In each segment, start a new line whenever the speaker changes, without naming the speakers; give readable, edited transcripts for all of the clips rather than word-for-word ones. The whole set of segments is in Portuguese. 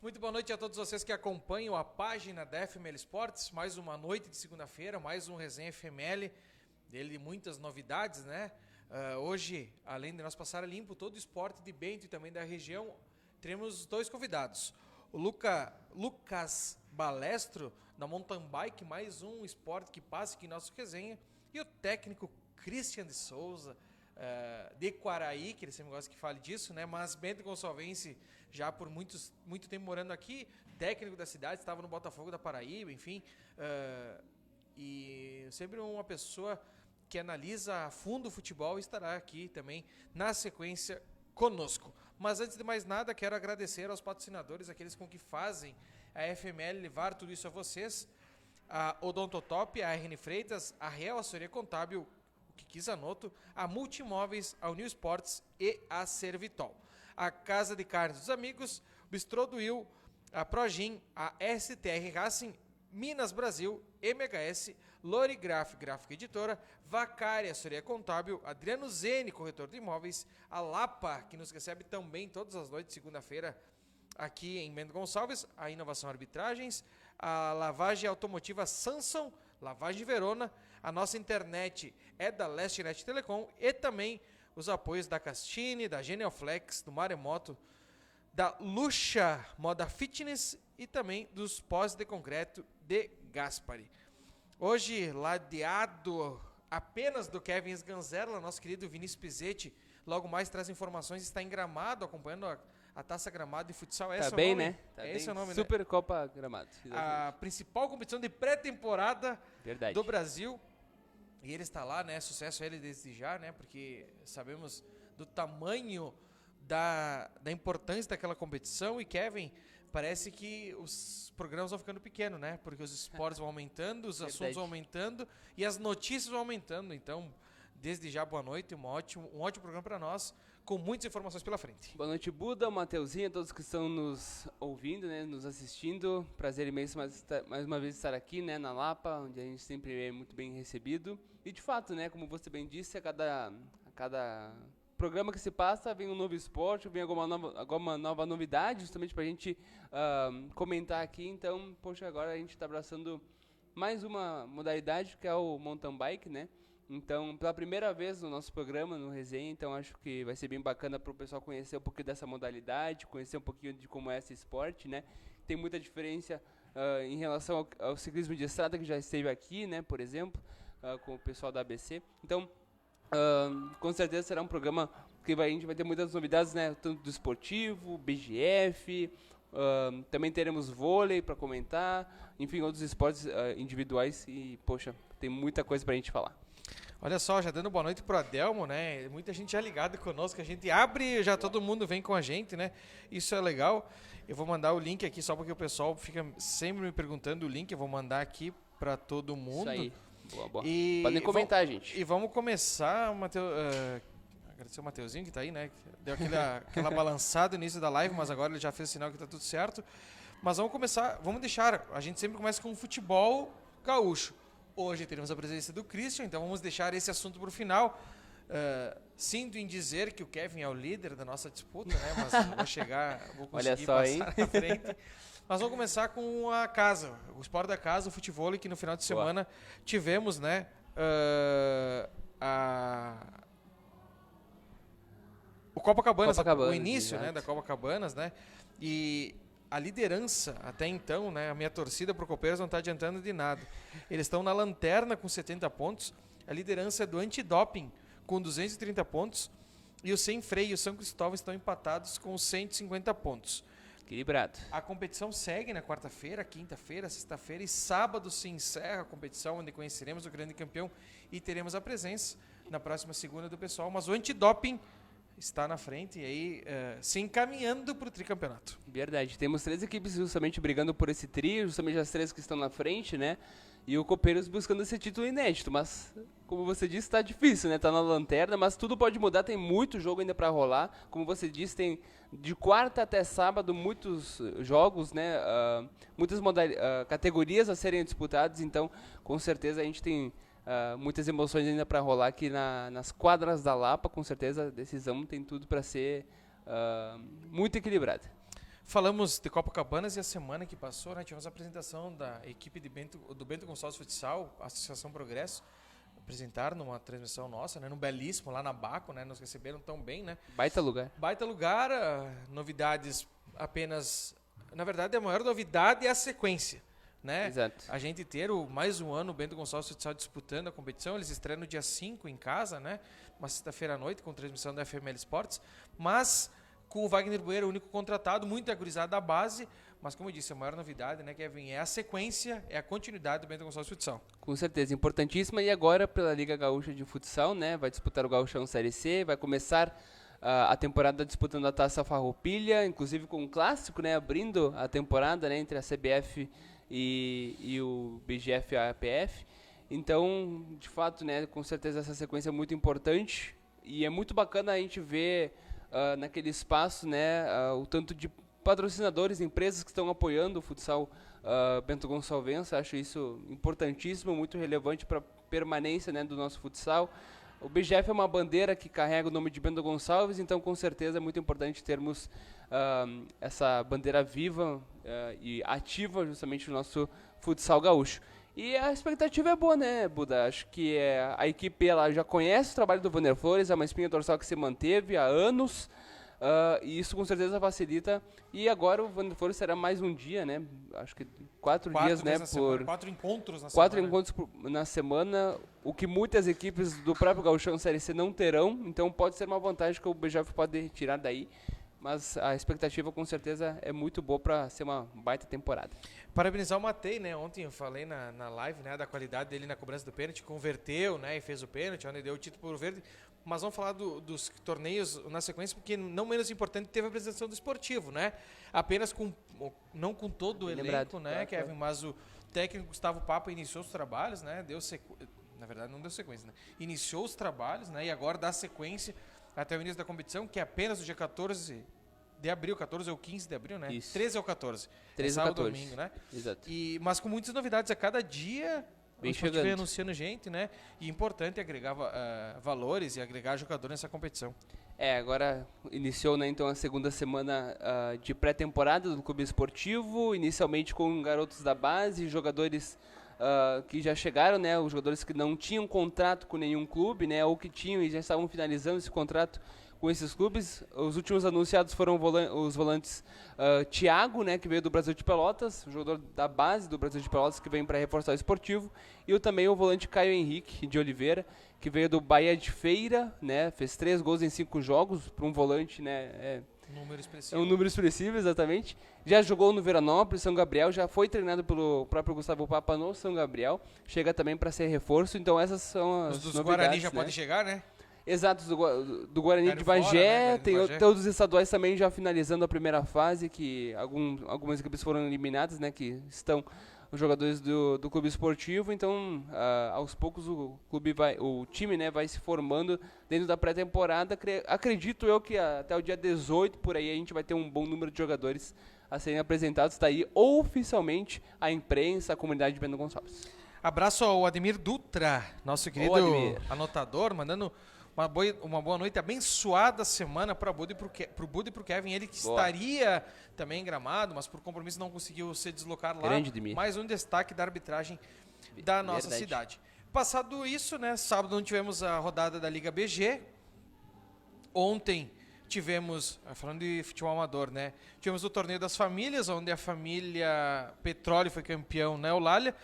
Muito boa noite a todos vocês que acompanham a página da FML Esportes. Mais uma noite de segunda-feira, mais um Resenha FML, dele muitas novidades, né? Hoje, além de nós passar a limpo todo o esporte de Bento e também da região, teremos dois convidados. O Lucas Balestro, da Mountain Bike, mais um esporte que passa aqui em nosso resenha, e o técnico Christian de Souza, de Quaraí, que ele sempre gosta que fale disso, né? Mas Bento Gonçalvense, já por muito tempo morando aqui, técnico da cidade, estava no Botafogo da Paraíba, enfim, e sempre uma pessoa que analisa a fundo o futebol, estará aqui também na sequência conosco. Mas antes de mais nada, quero agradecer aos patrocinadores, aqueles com que fazem a FML levar tudo isso a vocês: a Odontotop, a RN Freitas, a Real Assessoria Contábil, o Kikizanoto, a Multimóveis, a Unil Sports e a Servitol. A Casa de Carnes dos Amigos, Bistrô do Will, a Progin, a STR Racing, Minas Brasil, MHS, Lorigraf, Gráfica Editora, Vacari, Assessoria Contábil, Adriano Zene, Corretor de Imóveis, a Lapa, que nos recebe também todas as noites, segunda-feira, aqui em Bento Gonçalves, a Inovação Arbitragens, a Lavagem Automotiva Samsung, Lavagem Verona, a nossa internet é da LesteNet Telecom e também os apoios da Castine, da Genialflex, do Maremoto, da Luxa Moda Fitness e também dos pós de concreto de Gaspari. Hoje, ladeado apenas do Kevin Sganzerla, nosso querido Vinícius Pizzetti, logo mais traz informações, está em Gramado, acompanhando a Taça Gramado de Futsal.
Tá bem, né? Tá
Esse
bem.
é o nome,
Super Copa Gramado.
A principal competição de pré-temporada do Brasil. E ele está lá, né? Sucesso a ele desde já, né? Porque sabemos do tamanho da importância daquela competição. E Kevin, parece que os programas vão ficando pequenos, né? Porque os esportes vão aumentando, os assuntos vão aumentando e as notícias vão aumentando. Então, desde já, boa noite, um ótimo programa para nós, com muitas informações pela frente.
Boa noite, Buda, Mateuzinho, todos que estão nos ouvindo, né, nos assistindo. Prazer imenso mais uma vez estar aqui, né, na Lapa, onde a gente sempre é muito bem recebido. E de fato, né, como você bem disse, a cada programa que se passa vem um novo esporte, vem alguma nova novidade, justamente para a gente comentar aqui. Então, poxa, agora a gente está abraçando mais uma modalidade, que é o mountain bike, né? Então, pela primeira vez no nosso programa, no Resenha, então acho que vai ser bem bacana para o pessoal conhecer um pouquinho dessa modalidade, conhecer um pouquinho de como é esse esporte, né? Tem muita diferença em relação ao ciclismo de estrada, que já esteve aqui, né, por exemplo, com o pessoal da ABC. Então, com certeza será um programa que a gente vai ter muitas novidades, né, tanto do esportivo, BGF, também teremos vôlei para comentar, enfim, outros esportes individuais e, poxa, tem muita coisa para a gente falar.
Olha só, já dando boa noite pro Adelmo, né? Muita gente já ligada conosco, a gente abre e já todo mundo vem com a gente, né? Isso é legal. Eu vou mandar o link aqui só porque o pessoal fica sempre me perguntando o link, eu vou mandar aqui para todo mundo.
Isso aí. Boa.
E
podem comentar, gente.
E vamos começar, agradecer o Mateuzinho que tá aí, né? Deu aquela balançada no início da live, mas agora ele já fez o sinal que tá tudo certo. Mas vamos deixar, a gente sempre começa com o futebol gaúcho. Hoje teremos a presença do Christian, então vamos deixar esse assunto para o final. Sinto em dizer que o Kevin é o líder da nossa disputa, né? Mas vou conseguir passar na frente. Mas vamos começar com a casa, o esporte da casa, o futebol, que no final de semana tivemos, né? O Copacabanas, o início, né, da Copacabanas, né? E a liderança, até então, né, a minha torcida pro Copeiras não está adiantando de nada. Eles estão na lanterna com 70 pontos, a liderança é do Antidoping com 230 pontos e o Sem Freio e o São Cristóvão estão empatados com 150 pontos.
Equilibrado.
A competição segue na quarta-feira, quinta-feira, sexta-feira e sábado se encerra a competição, onde conheceremos o grande campeão e teremos a presença na próxima segunda do pessoal, mas o Antidoping está na frente e aí se encaminhando para o tricampeonato.
Verdade, temos 3 equipes justamente brigando por esse trio, justamente as 3 que estão na frente, né? E o Copeiros buscando esse título inédito, mas como você disse, está difícil, né? Tá na lanterna, mas tudo pode mudar, tem muito jogo ainda para rolar. Como você disse, tem de quarta até sábado muitos jogos, né? Muitas categorias a serem disputadas, então com certeza a gente tem muitas emoções ainda para rolar aqui nas quadras da Lapa. Com certeza a decisão tem tudo para ser muito equilibrada.
Falamos de Copacabanas e a semana que passou, né, tivemos a apresentação da equipe do Bento Gonçalves Futsal, Associação Progresso, apresentaram numa transmissão nossa, né, num belíssimo, lá na Baco, né, nos receberam tão bem, né.
Baita lugar.
Baita lugar, novidades apenas... Na verdade, a maior novidade é a sequência, né?
Exato.
A gente ter mais um ano o Bento Gonçalves Futsal disputando a competição, eles estreiam no dia 5 em casa, né? Uma sexta-feira à noite, com transmissão da FML Sports, mas com o Wagner Bueira, o único contratado, muito agorizado da base, mas como eu disse, a maior novidade, né, Kevin, é a sequência, é a continuidade do Bento Gonçalves Futsal.
Com certeza, importantíssima. E agora, pela Liga Gaúcha de Futsal, né, vai disputar o Gauchão Série C, vai começar a temporada disputando a Taça Farroupilha, inclusive com um clássico, né, abrindo a temporada, né, entre a CBF e o BGF APF. Então, de fato, né, com certeza essa sequência é muito importante e é muito bacana a gente ver naquele espaço, né, o tanto de patrocinadores, empresas que estão apoiando o futsal Bento Gonçalvense. Acho isso importantíssimo, muito relevante para a permanência, né, do nosso futsal. O BGF é uma bandeira que carrega o nome de Bento Gonçalves, então com certeza é muito importante termos essa bandeira viva e ativa justamente no nosso futsal gaúcho. E a expectativa é boa, né, Buda? Acho que a equipe ela já conhece o trabalho do Vander Flores, é uma espinha dorsal que se manteve há anos, e isso com certeza facilita. E agora o Vander Flores será mais um dia, né? Acho que 4 dias, né?
Por 4 encontros na semana.
4 encontros na semana, o que muitas equipes do próprio Gauchão Série C não terão, então pode ser uma vantagem que o BGF pode tirar daí. Mas a expectativa com certeza é muito boa para ser uma baita temporada.
Parabenizar o Matei, né? Ontem eu falei na live, né, da qualidade dele na cobrança do pênalti, converteu, né, e fez o pênalti, onde deu o título pro Verde. Mas vamos falar dos torneios na sequência, porque não menos importante teve a apresentação do esportivo, né? Apenas não com todo o elenco, né, claro, Kevin, mas o técnico Gustavo Papa iniciou os trabalhos, né? Na verdade não deu sequência, né? Iniciou os trabalhos, né, e agora dá sequência até o início da competição, que é apenas o dia 14 de abril, 14 ou 15 de abril, né? Isso. 13 ou 14.
13
ou 14.
Domingo,
né?
Exato.
Mas com muitas novidades a cada dia,
bem
a gente vai anunciando gente, né? E importante agregar valores e agregar jogadores nessa competição.
Agora iniciou, né, então a segunda semana de pré-temporada do clube esportivo, inicialmente com garotos da base, jogadores que já chegaram, né, os jogadores que não tinham contrato com nenhum clube, né, ou que tinham e já estavam finalizando esse contrato com esses clubes. Os últimos anunciados foram os volantes Thiago, né, que veio do Brasil de Pelotas, jogador da base do Brasil de Pelotas, que vem para reforçar o esportivo, e também o volante Caio Henrique de Oliveira, que veio do Bahia de Feira, né, fez 3 gols em 5 jogos, para um volante, né,
número expressivo.
É um número expressivo, exatamente. Já jogou no Veranópolis, São Gabriel, já foi treinado pelo próprio Gustavo Papa no São Gabriel, chega também para ser reforço, então essas são as
dos
novidades.
Guarani já
né?
pode chegar, né?
Exato, do Guarani de Bagé,
fora, né?
tem todos os estaduais também já finalizando a primeira fase, que algumas equipes foram eliminadas, né, que estão os jogadores do clube esportivo, então aos poucos o time, né, vai se formando dentro da pré-temporada. Acredito eu que até o dia 18 por aí a gente vai ter um bom número de jogadores a serem apresentados, está aí oficialmente a imprensa, a comunidade de Bento Gonçalves.
Abraço ao Ademir Dutra, nosso querido anotador, mandando uma boa noite, abençoada semana para o Budi e para o Kevin, ele que estaria também em Gramado, mas por compromisso não conseguiu se deslocar lá. Mais um destaque da arbitragem da nossa cidade. Passado isso, né, sábado não tivemos a rodada da Liga BG. Ontem tivemos, falando de futebol amador, né, tivemos o torneio das famílias, onde a família Petróleo foi campeão, né, Eulália.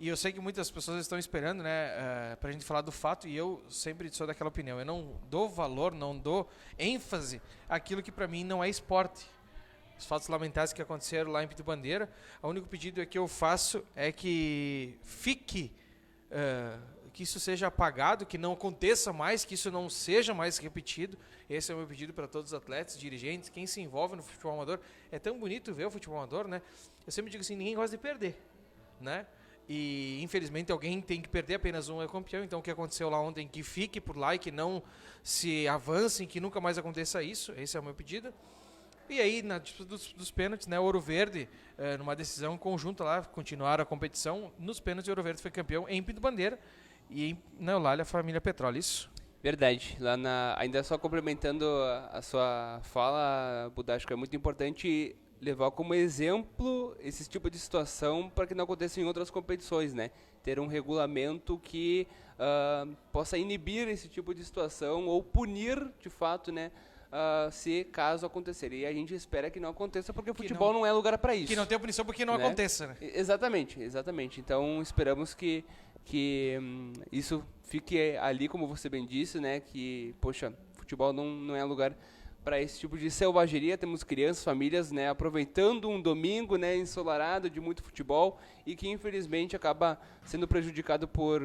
E eu sei que muitas pessoas estão esperando, né, pra gente falar do fato, e eu sempre sou daquela opinião. Eu não dou valor, não dou ênfase àquilo que pra mim não é esporte. Os fatos lamentáveis que aconteceram lá em Pito Bandeira, o único pedido que eu faço é que fique, que isso seja apagado, que não aconteça mais, que isso não seja mais repetido. Esse é o meu pedido para todos os atletas, dirigentes, quem se envolve no futebol amador. É tão bonito ver o futebol amador, né? Eu sempre digo assim, ninguém gosta de perder, né? E infelizmente alguém tem que perder, apenas um é campeão. Então o que aconteceu lá ontem, que fique por lá e que não se avancem, que nunca mais aconteça isso. Esse é o meu pedido. E aí, na disputa dos pênaltis, né, Ouro Verde, numa decisão conjunta lá, continuaram a competição. Nos pênaltis, o Ouro Verde foi campeão em Pinto Bandeira e na Eulália, a família Petróleo. Isso?
Verdade. Ainda só complementando a sua fala, Buda, acho que é muito importante levar como exemplo esse tipo de situação para que não aconteça em outras competições, né? Ter um regulamento que possa inibir esse tipo de situação ou punir, de fato, né? Se caso acontecer. E a gente espera que não aconteça, porque o futebol não é lugar para isso.
Que não tenha punição porque não
né?
aconteça, né?
Exatamente. Então esperamos que isso fique ali, como você bem disse, né? Que, poxa, futebol não é lugar para esse tipo de selvageria. Temos crianças, famílias, né, aproveitando um domingo, né, ensolarado de muito futebol e que infelizmente acaba sendo prejudicado por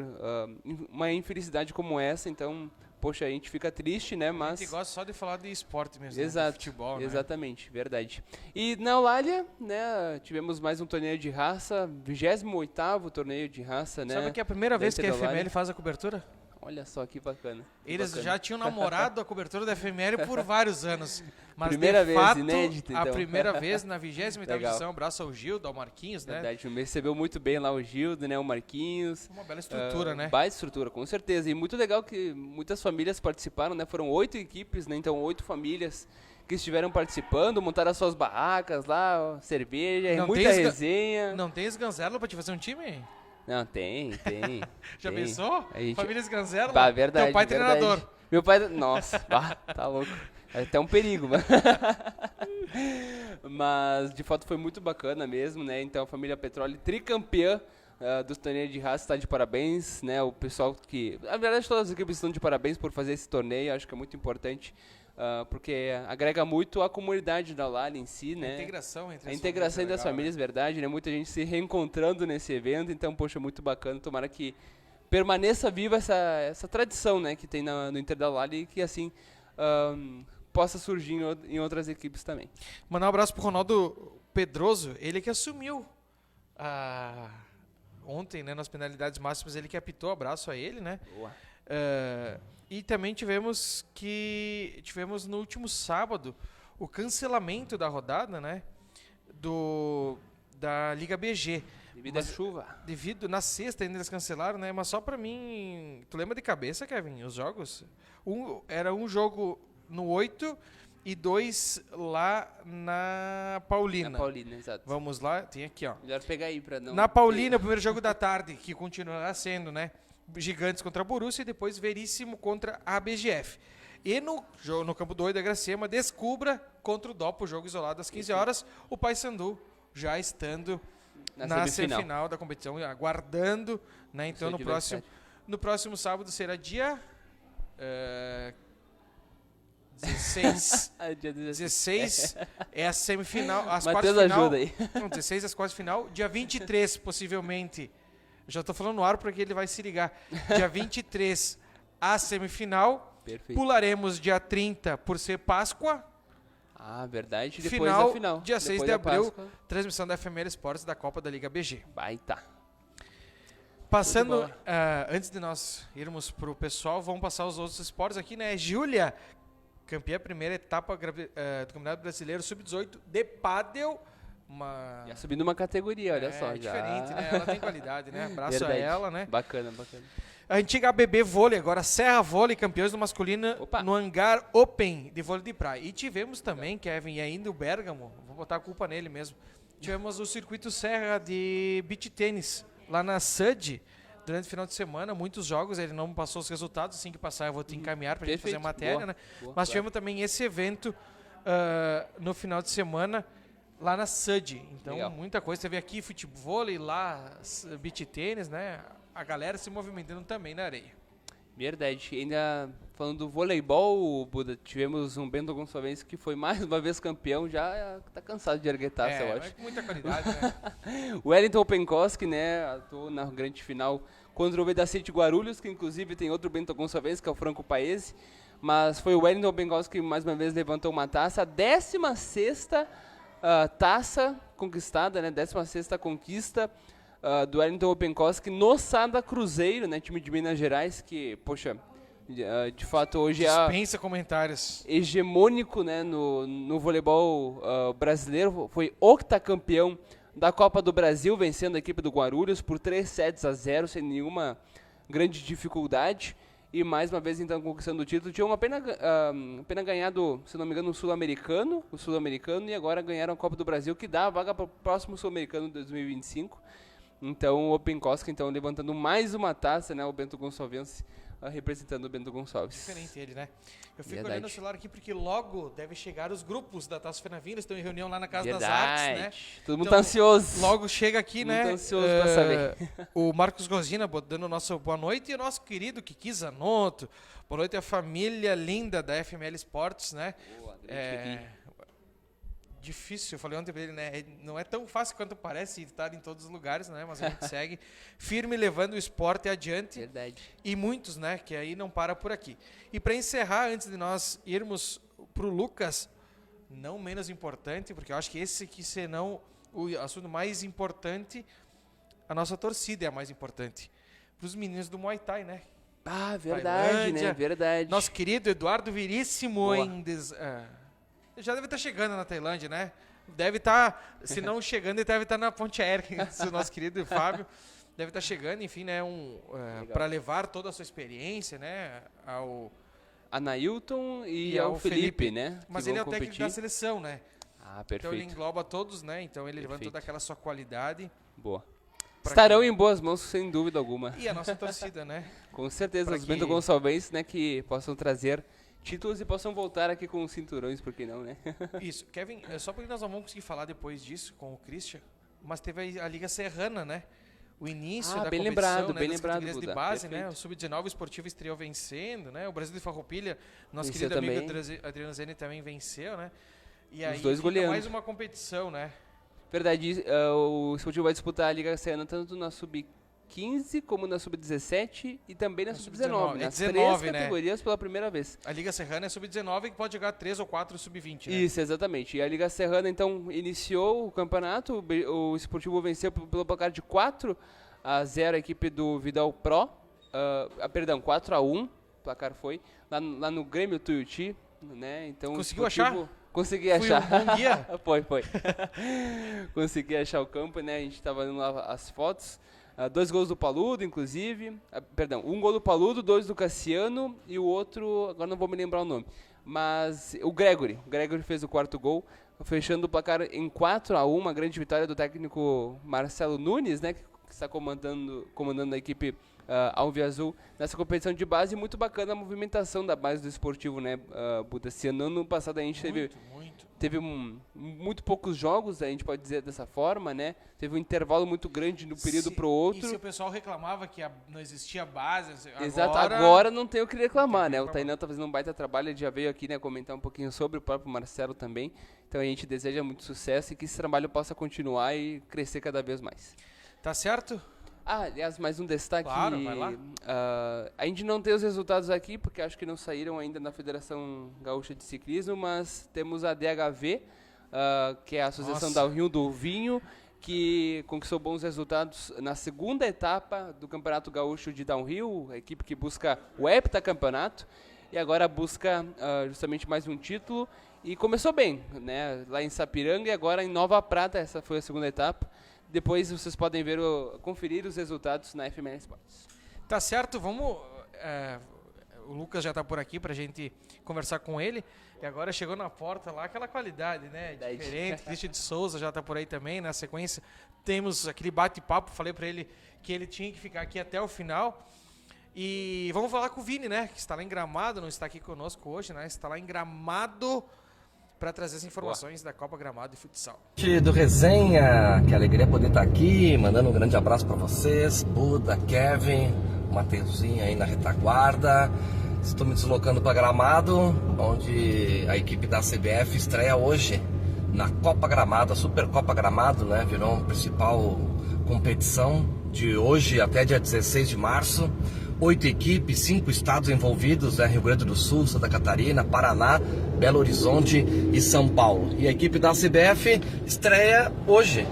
uma infelicidade como essa. Então, poxa, a gente fica triste, né, mas...
A gente gosta só de falar de esporte mesmo,
Exato,
né, de futebol, né?
Exatamente, verdade. E na Eulália, né, tivemos mais um torneio de raça, 28º torneio de raça, né?
Sabe que é a primeira vez que a FML faz a cobertura?
Olha só que bacana.
Eles já tinham namorado a cobertura da FML por vários anos. Mas
primeira
de
vez,
fato,
inédito, então.
a primeira vez na 28ª
Legal.
edição, abraço ao Gildo, ao Marquinhos, né?
Verdade, me recebeu muito bem lá o Gildo, né, o Marquinhos.
Uma bela estrutura, né?
Baita estrutura, com certeza. E muito legal que muitas famílias participaram, né? Foram 8 equipes, né? Então 8 famílias que estiveram participando, montaram as suas barracas lá, cerveja, muita resenha.
Não tem esganzela pra te fazer um time?
Não, tem.
Já
tem.
pensou? Família Esganzela?
Verdade.
Teu pai
verdade.
treinador.
Meu pai, nossa, tá louco. É até um perigo, mas de fato foi muito bacana mesmo, né? Então a família Petroli, tricampeã dos torneios de raça, está de parabéns, né? O pessoal que, na verdade, todas as equipes estão de parabéns por fazer esse torneio, acho que é muito importante, porque agrega muito a comunidade da Eulália em si, né?
A integração entre
a integração entre as famílias, verdade, né? Muita gente se reencontrando nesse evento, então, poxa, muito bacana, tomara que permaneça viva essa tradição, né, que tem no Inter da Eulália e que assim possa surgir em outras equipes também.
Mandar um abraço pro Ronaldo Pedroso, ele que assumiu ontem, né, nas penalidades máximas, ele que apitou, abraço a ele, né?
Boa.
E também tivemos no último sábado o cancelamento da rodada, né, da Liga BG.
Devido à chuva.
Na sexta ainda eles cancelaram, né? Mas só pra mim... Tu lembra de cabeça, Kevin, os jogos? Era um jogo no 8 e 2 lá na Paulina.
Na Paulina, exato.
Vamos lá, tem aqui, ó.
Melhor pegar aí pra não...
Na Paulina, o primeiro jogo da tarde, que continuará sendo, né? Gigantes contra Borussia e depois Veríssimo contra a BGF. E no campo 2 da Gracema, Descubra contra o Dopo, jogo isolado às 15 horas. O Paysandu já estando... Na semifinal da competição, aguardando, né? Então no próximo sábado será dia 16.
Dia
16 é a semifinal, as
quartas
de final.
Ajuda aí.
Não, 16 as quartas de final, dia 23 possivelmente. Já estou falando no ar porque ele vai se ligar. Dia 23 a semifinal.
Perfeito.
Pularemos dia 30 por ser Páscoa.
Verdade. Depois da final.
Dia 6 de abril, transmissão da FML Esportes da Copa da Liga BG.
Baita.
Passando, antes de nós irmos para o pessoal, vamos passar os outros esportes aqui, né? Júlia, campeã primeira etapa do Campeonato Brasileiro Sub-18 de pádel.
Já subindo uma categoria, olha só.
É diferente, né? Ela tem qualidade, né? Abraço
Verdade.
a ela, né?
Bacana.
A antiga ABB Vôlei, agora Serra Vôlei, campeões do masculino no Hangar Open de vôlei de praia. E tivemos também, Kevin, e ainda o Bergamo, vou botar a culpa nele mesmo, tivemos o circuito Serra de beach tênis, lá na SUD, durante o final de semana, muitos jogos, ele não passou os resultados, assim que passar eu vou te encaminhar pra gente fazer a matéria, né? Mas tivemos também esse evento no final de semana, lá na SUD. Então, legal. Muita coisa, você vê aqui futebol, vôlei, lá beach tênis, né? A galera se movimentando também na areia.
Verdade. Ainda falando do voleibol, Buda, tivemos um Bento Gonçalves que foi mais uma vez campeão, já tá cansado de erguer taça, eu acho.
Com muita qualidade, né?
O Wellington Penkoski, né, atuou na grande final contra o Vedacity Guarulhos, que inclusive tem outro Bento Gonçalves, que é o Franco Paese, mas foi o Wellington Penkoski que mais uma vez levantou uma taça, a 16ª taça conquistada, né, 16ª conquista do Wellington Openkoski no Sada Cruzeiro, né, time de Minas Gerais, que, poxa, de fato hoje
dispensa comentários.
Hegemônico, né, no voleibol brasileiro, foi octacampeão da Copa do Brasil, vencendo a equipe do Guarulhos por 3-0, sem nenhuma grande dificuldade. e mais uma vez então conquistando o título. Tinham apenas ganhado, se não me engano, o Sul-Americano, e agora ganharam a Copa do Brasil, que dá a vaga para o próximo Sul-Americano de 2025. Então o Opencosca então levantando mais uma taça, né, o Bento Gonçalves representando o Bento Gonçalves.
Diferente ele, né? Eu fico olhando o celular aqui porque logo deve chegar os grupos da Taça Fenavina, estão em reunião lá na Casa das Artes, né?
Todo mundo tá ansioso.
Logo chega aqui, né?
Muito ansioso pra saber.
O Marcos Gosina dando o nosso boa noite e o nosso querido Kiki Zanotto. Boa noite à família linda da FML Esportes, né?
Boa,
difícil, eu falei ontem pra ele, né? Não é tão fácil quanto parece estar em todos os lugares, né? Mas a gente segue firme levando o esporte adiante.
Verdade.
E muitos, né? Que aí não para por aqui. E para encerrar, antes de nós irmos pro Lucas, não menos importante, porque eu acho que esse aqui, senão o assunto mais importante, a nossa torcida é a mais importante. Pros meninos do Muay Thai, né?
Ah, verdade,
Tailândia,
né? Verdade.
Nosso querido Eduardo Veríssimo já deve estar chegando na Tailândia, né? Deve estar, se não chegando, ele deve estar na ponte aérea, o nosso querido Fábio. Deve estar chegando, enfim, né? Para levar toda a sua experiência, né? Ao
Anailton e ao Felipe, né?
Mas ele é o técnico da seleção, né?
Ah, perfeito.
Então ele engloba todos, né? Então ele levanta toda aquela sua qualidade.
Boa. Estarão em boas mãos, sem dúvida alguma.
E a nossa torcida, né?
Com certeza, os Bento Gonçalves, né? Que possam trazer títulos e possam voltar aqui com os cinturões, por que não, né?
Isso. Kevin, só porque nós não vamos conseguir falar depois disso com o Christian, mas teve a Liga Serrana, né? O início da
bem
competição,
lembrado,
né,
bem
das
lembrado,
categorias de
Buda.
base,
Perfeito.
né? O Sub-19 esportivo estreou vencendo, né? O Brasil de Farroupilha, nosso
Venceu
querido
também.
amigo Adriano Zeni também venceu, né? E
Os
aí
dois
fica
goleando.
mais uma competição, né?
Verdade, o Esportivo vai disputar a Liga Serrana tanto na Sub-15 como na Sub-17 e também na Sub-19.
É
Nas
19,
três categorias pela primeira vez.
A Liga Serrana é Sub-19 que pode jogar 3 ou 4 Sub-20, né?
Isso, exatamente. E a Liga Serrana, então, iniciou o campeonato. O Esportivo venceu pelo placar de 4-0 a equipe do Vidal Pro. 4-1, o placar foi. Lá no Grêmio Tuiuti, né? Então,
Conseguiu achar?
Consegui
Fui
achar.
um bom guia?
Foi. Consegui achar o campo, né? A gente estava vendo lá as fotos. 2 gols do Paludo, inclusive. Um gol do Paludo, 2 do Cassiano e o outro, agora não vou me lembrar o nome. Mas o Gregory fez o 4º gol, fechando o placar em 4-1, uma grande vitória do técnico Marcelo Nunes, né? Que está comandando a equipe Alviazul nessa competição de base. Muito bacana a movimentação da base do esportivo, né, Buda? Esse ano passado a gente teve muito poucos jogos, a gente pode dizer dessa forma, né? Teve um intervalo muito grande de um período para o outro.
E se o pessoal reclamava que não existia base,
Exato, agora não tem o que reclamar, né? O Tainã tá fazendo um baita trabalho, ele já veio aqui, né, comentar um pouquinho sobre o próprio Marcelo também. Então a gente deseja muito sucesso e que esse trabalho possa continuar e crescer cada vez mais.
Tá certo?
Aliás, mais um destaque.
Claro, vai lá.
A gente não tem os resultados aqui, porque acho que não saíram ainda na Federação Gaúcha de Ciclismo, mas temos a DHV, que é a Associação Downhill do Vinho, que conquistou bons resultados na segunda etapa do Campeonato Gaúcho de Downhill, a equipe que busca o heptacampeonato, e agora busca justamente mais um título, e começou bem, né, lá em Sapiranga, e agora em Nova Prata, essa foi a segunda etapa. Depois vocês podem conferir os resultados na FML Sports.
Tá certo, vamos... o Lucas já tá por aqui pra gente conversar com ele. E agora chegou na porta lá, aquela qualidade, né? Diferente. Christian de Souza já tá por aí também. Na sequência, temos aquele bate-papo. Falei pra ele que ele tinha que ficar aqui até o final. E vamos falar com o Vini, né? Que está lá em Gramado, não está aqui conosco hoje, né? Está lá em Gramado para trazer as informações da Copa Gramado e Futsal.
Do Resenha, que alegria poder estar aqui, mandando um grande abraço para vocês, Buda, Kevin, Mateuzinho aí na retaguarda. Estou me deslocando para Gramado, onde a equipe da CBF estreia hoje na Copa Gramado, a Supercopa Gramado, né? Virou a principal competição de hoje até dia 16 de março. 8 equipes, 5 estados envolvidos, né? Rio Grande do Sul, Santa Catarina, Paraná, Belo Horizonte e São Paulo. E a equipe da CBF estreia hoje,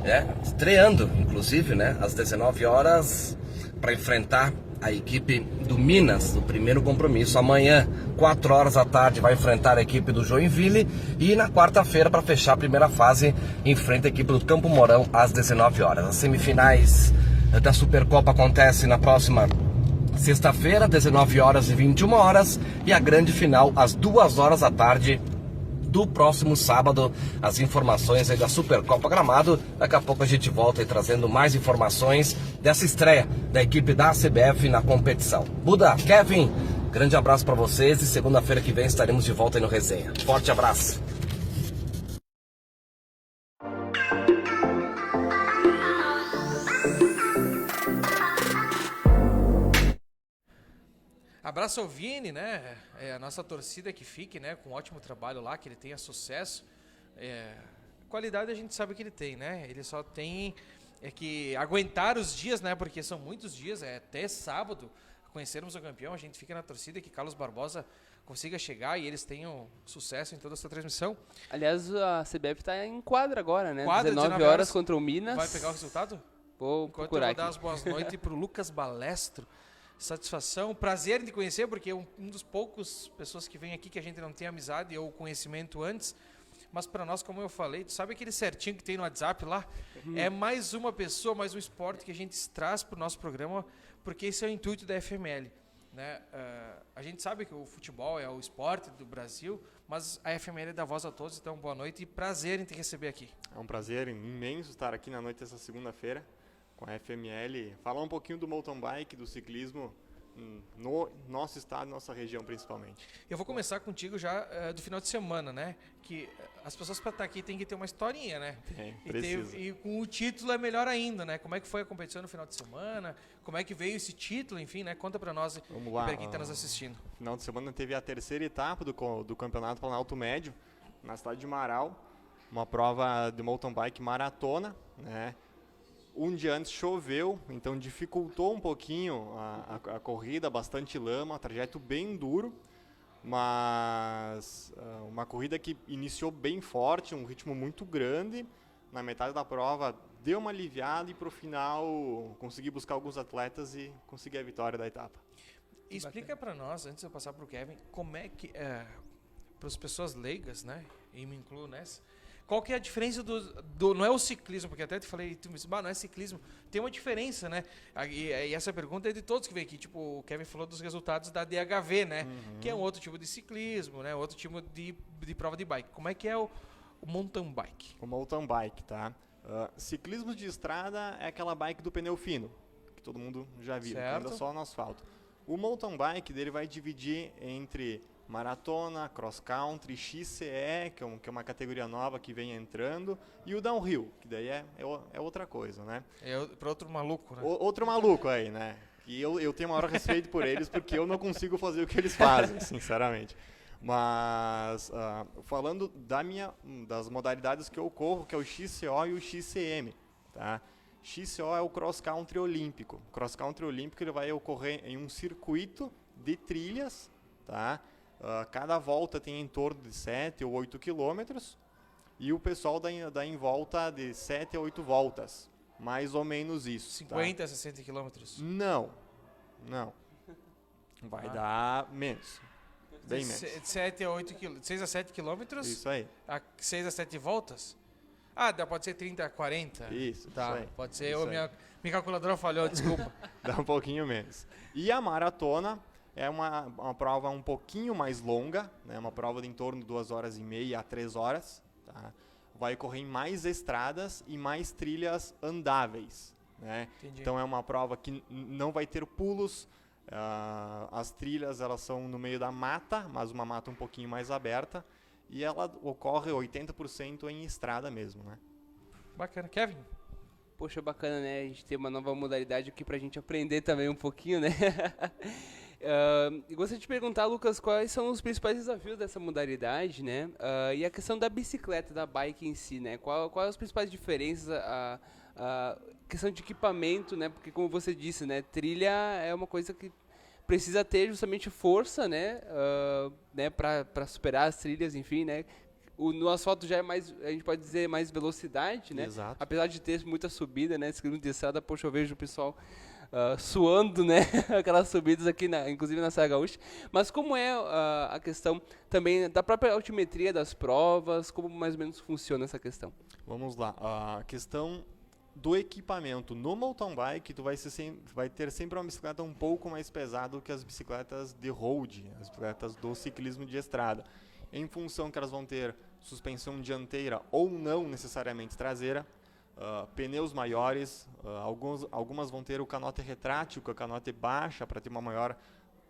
né? Estreando, inclusive, né? Às 19 horas, para enfrentar a equipe do Minas, no primeiro compromisso. Amanhã, 4 horas da tarde, vai enfrentar a equipe do Joinville. E na quarta-feira, para fechar a primeira fase, enfrenta a equipe do Campo Mourão às 19 horas. As semifinais da Supercopa acontecem na próxima Sexta-feira, 19 horas e 21 horas, e a grande final às 2 horas da tarde do próximo sábado. As informações aí da Supercopa Gramado. Daqui a pouco a gente volta aí trazendo mais informações dessa estreia da equipe da CBF na competição. Buda, Kevin, grande abraço para vocês e segunda-feira que vem estaremos de volta aí no Resenha. Forte abraço.
Abraço ao Vini, né? A nossa torcida que fique, né? Com um ótimo trabalho lá, que ele tenha sucesso. Qualidade a gente sabe que ele tem, né? Ele só tem que aguentar os dias, né? Porque são muitos dias, até sábado conhecermos o campeão. A gente fica na torcida que Carlos Barbosa consiga chegar e eles tenham sucesso em toda essa transmissão.
Aliás, a CBF está em quadra agora, né?
Quadra,
19 horas contra o Minas.
Vai pegar o resultado?
Vou
Enquanto
procurar
eu vou dar as boas noites para o Lucas Balestro. Satisfação, prazer de conhecer, porque é um dos poucos pessoas que vem aqui que a gente não tem amizade ou conhecimento antes, mas para nós, como eu falei, tu sabe aquele certinho que tem no WhatsApp lá? É mais uma pessoa, mais um esporte que a gente traz para o nosso programa, porque esse é o intuito da FML, né? A gente sabe que o futebol é o esporte do Brasil, mas a FML dá voz a todos, então boa noite e prazer em te receber aqui.
É um prazer imenso estar aqui na noite dessa segunda-feira com a FML, falar um pouquinho do mountain bike, do ciclismo no nosso estado, nossa região principalmente.
Eu vou começar contigo já do final de semana, né? Que as pessoas para estar aqui tem que ter uma historinha, né?
Precisa.
E com o título é melhor ainda, né? Como é que foi a competição no final de semana? Como é que veio esse título? Enfim, né? Conta para nós e para quem está nos assistindo.
No final de semana teve a terceira etapa do Campeonato Planalto Médio, na cidade de Marau, uma prova de mountain bike maratona, né? Um dia antes choveu, então dificultou um pouquinho a corrida, bastante lama, trajeto bem duro, mas uma corrida que iniciou bem forte, um ritmo muito grande. Na metade da prova deu uma aliviada e para o final consegui buscar alguns atletas e consegui a vitória da etapa.
Explica para nós, antes de eu passar para o Kevin, como é que, para as pessoas leigas, né, e me incluo nessa, qual que é a diferença não é o ciclismo, porque até te falei, tu me disse, não é ciclismo, tem uma diferença, né? E essa pergunta é de todos que vêm aqui, tipo, o Kevin falou dos resultados da DHV, né? Que é um outro tipo de ciclismo, né? Outro tipo de prova de bike. Como é que é o mountain bike?
O mountain bike, tá? Ciclismo de estrada é aquela bike do pneu fino, que todo mundo já viu, que anda só no asfalto. O mountain bike dele vai dividir entre maratona, cross country, XCE, que é uma categoria nova que vem entrando, e o downhill, que daí é outra coisa, né?
É para outro maluco, né?
Outro maluco aí, né? E eu tenho maior respeito por eles, porque eu não consigo fazer o que eles fazem, sinceramente. Mas, falando das modalidades que eu corro, que é o XCO e o XCM, tá? XCO é o cross country olímpico. O cross country olímpico ele vai ocorrer em um circuito de trilhas, tá? Cada volta tem em torno de 7 ou 8 quilômetros e o pessoal dá em volta de 7 a 8 voltas, mais ou menos isso.
50
tá?
a 60 quilômetros?
Não. Vai dar menos. Bem menos.
7 a 8 quilômetros, 6 a 7 quilômetros?
Isso aí.
6 a 7 voltas? Pode ser 30 a 40?
Isso,
tá.
isso aí.
Pode ser, minha calculadora falhou, desculpa.
Dá um pouquinho menos. E a maratona é uma prova um pouquinho mais longa, né? Uma prova de em torno de 2 horas e meia a 3 horas. Tá? Vai correr em mais estradas e mais trilhas andáveis. Né? Então é uma prova que não vai ter pulos. As trilhas elas são no meio da mata, mas uma mata um pouquinho mais aberta. E ela ocorre 80% em estrada mesmo. Né?
Bacana. Kevin?
Poxa, bacana, né? A gente tem uma nova modalidade aqui pra gente aprender também um pouquinho, né? Gostaria de te perguntar, Lucas, quais são os principais desafios dessa modalidade, né? E a questão da bicicleta, da bike em si, né? Quais as principais diferenças, a questão de equipamento, né? Porque como você disse, né? Trilha é uma coisa que precisa ter justamente força, né? Para superar as trilhas, enfim, né? No asfalto já é mais, a gente pode dizer, mais velocidade, né?
Exato.
Apesar de ter muita subida, né? Ciclismo de estrada, poxa, eu vejo o pessoal suando, né? Aquelas subidas aqui, inclusive na Serra Gaúcha. Mas como é a questão também da própria altimetria das provas? Como mais ou menos funciona essa questão?
Vamos lá. A questão do equipamento no mountain bike, tu vai ter sempre uma bicicleta um pouco mais pesada do que as bicicletas de road, as bicicletas do ciclismo de estrada. Em função que elas vão ter suspensão dianteira ou não necessariamente traseira, pneus maiores, algumas vão ter o canote retrátil, com a canote baixa para ter uma maior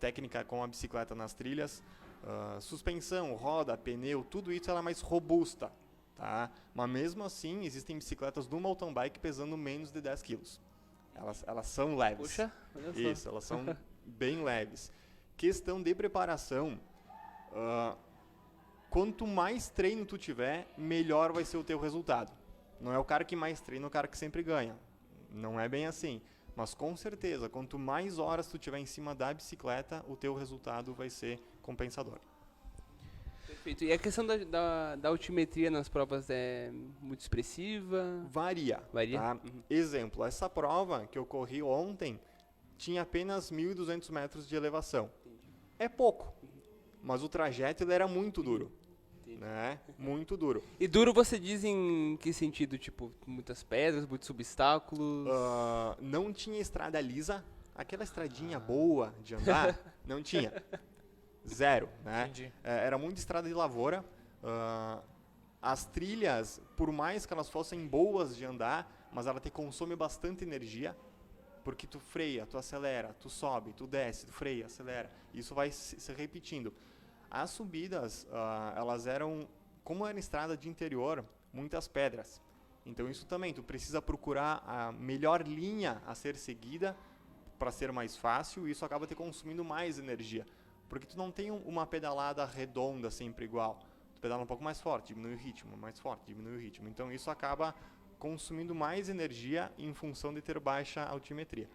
técnica com a bicicleta nas trilhas. Suspensão, roda, pneu, tudo isso ela é mais robusta. Tá? Mas mesmo assim, existem bicicletas do mountain bike pesando menos de 10 kg. Elas são leves.
Puxa, olha só.
Isso, elas são bem leves. Questão de preparação, quanto mais treino tu tiver, melhor vai ser o teu resultado. Não é o cara que mais treina, é o cara que sempre ganha. Não é bem assim. Mas com certeza, quanto mais horas tu tiver em cima da bicicleta, o teu resultado vai ser compensador.
Perfeito. E a questão da altimetria nas provas é muito expressiva?
Varia. Tá?
Uhum.
Exemplo, essa prova que eu corri ontem tinha apenas 1.200 metros de elevação. É pouco, mas o trajeto ele era muito duro. Né? Muito duro.
E duro você diz em que sentido? Tipo, muitas pedras, muitos obstáculos?
Não tinha estrada lisa, aquela estradinha boa de andar, não tinha. Zero, né?
Entendi.
Era muita estrada de lavoura. As trilhas, por mais que elas fossem boas de andar, mas ela te consome bastante energia, porque tu freia, tu acelera, tu sobe, tu desce, tu freia, acelera. Isso vai se repetindo. As subidas, elas eram, como era estrada de interior, muitas pedras. Então isso também, tu precisa procurar a melhor linha a ser seguida para ser mais fácil, e isso acaba te consumindo mais energia. Porque tu não tem uma pedalada redonda sempre igual. Tu pedala um pouco mais forte, diminui o ritmo, mais forte, diminui o ritmo. Então isso acaba consumindo mais energia em função de ter baixa altimetria.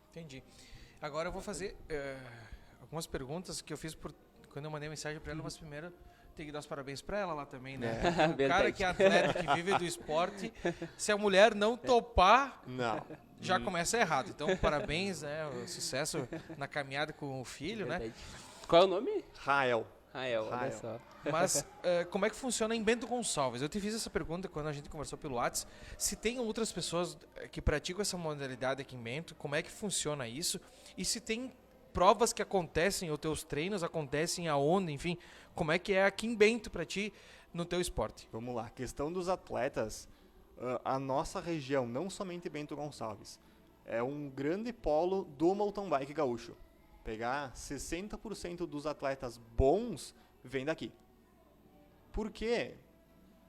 Entendi. Agora eu vou fazer algumas perguntas que eu fiz quando eu mandei mensagem para ela, mas primeiro tem que dar os parabéns para ela lá também, né? O cara que é atleta, que vive do esporte, se a mulher não topar, já começa errado. Então, parabéns, né? O sucesso na caminhada com o filho, né?
Qual é o nome?
Rael.
Olha só.
Mas como é que funciona em Bento Gonçalves? Eu te fiz essa pergunta quando a gente conversou pelo WhatsApp. Se tem outras pessoas que praticam essa modalidade aqui em Bento, como é que funciona isso? E se tem provas que acontecem, ou teus treinos acontecem aonde, enfim, como é que é aqui em Bento para ti no teu esporte?
Vamos lá, questão dos atletas, a nossa região, não somente Bento Gonçalves, é um grande polo do mountain bike gaúcho. Pegar 60% dos atletas bons vem daqui. Por quê?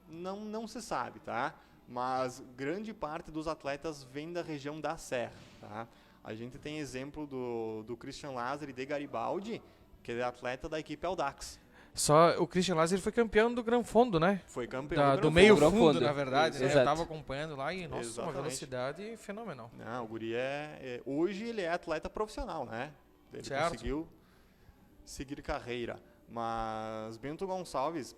Não se sabe, tá? Mas grande parte dos atletas vem da região da Serra, tá? A gente tem exemplo do Christian Lázaro de Garibaldi, que é atleta da equipe Audax.
Só o Christian Lázaro foi campeão do Gran Fondo, né?
Foi campeão
do meio
Gran
fundo,
Fondo,
na verdade. Né? Eu
exato.
estava acompanhando lá e, nossa,
Exatamente.
uma velocidade fenomenal.
Não, o guri hoje ele é atleta profissional, né? Ele
Certo.
conseguiu seguir carreira. Mas Bento Gonçalves,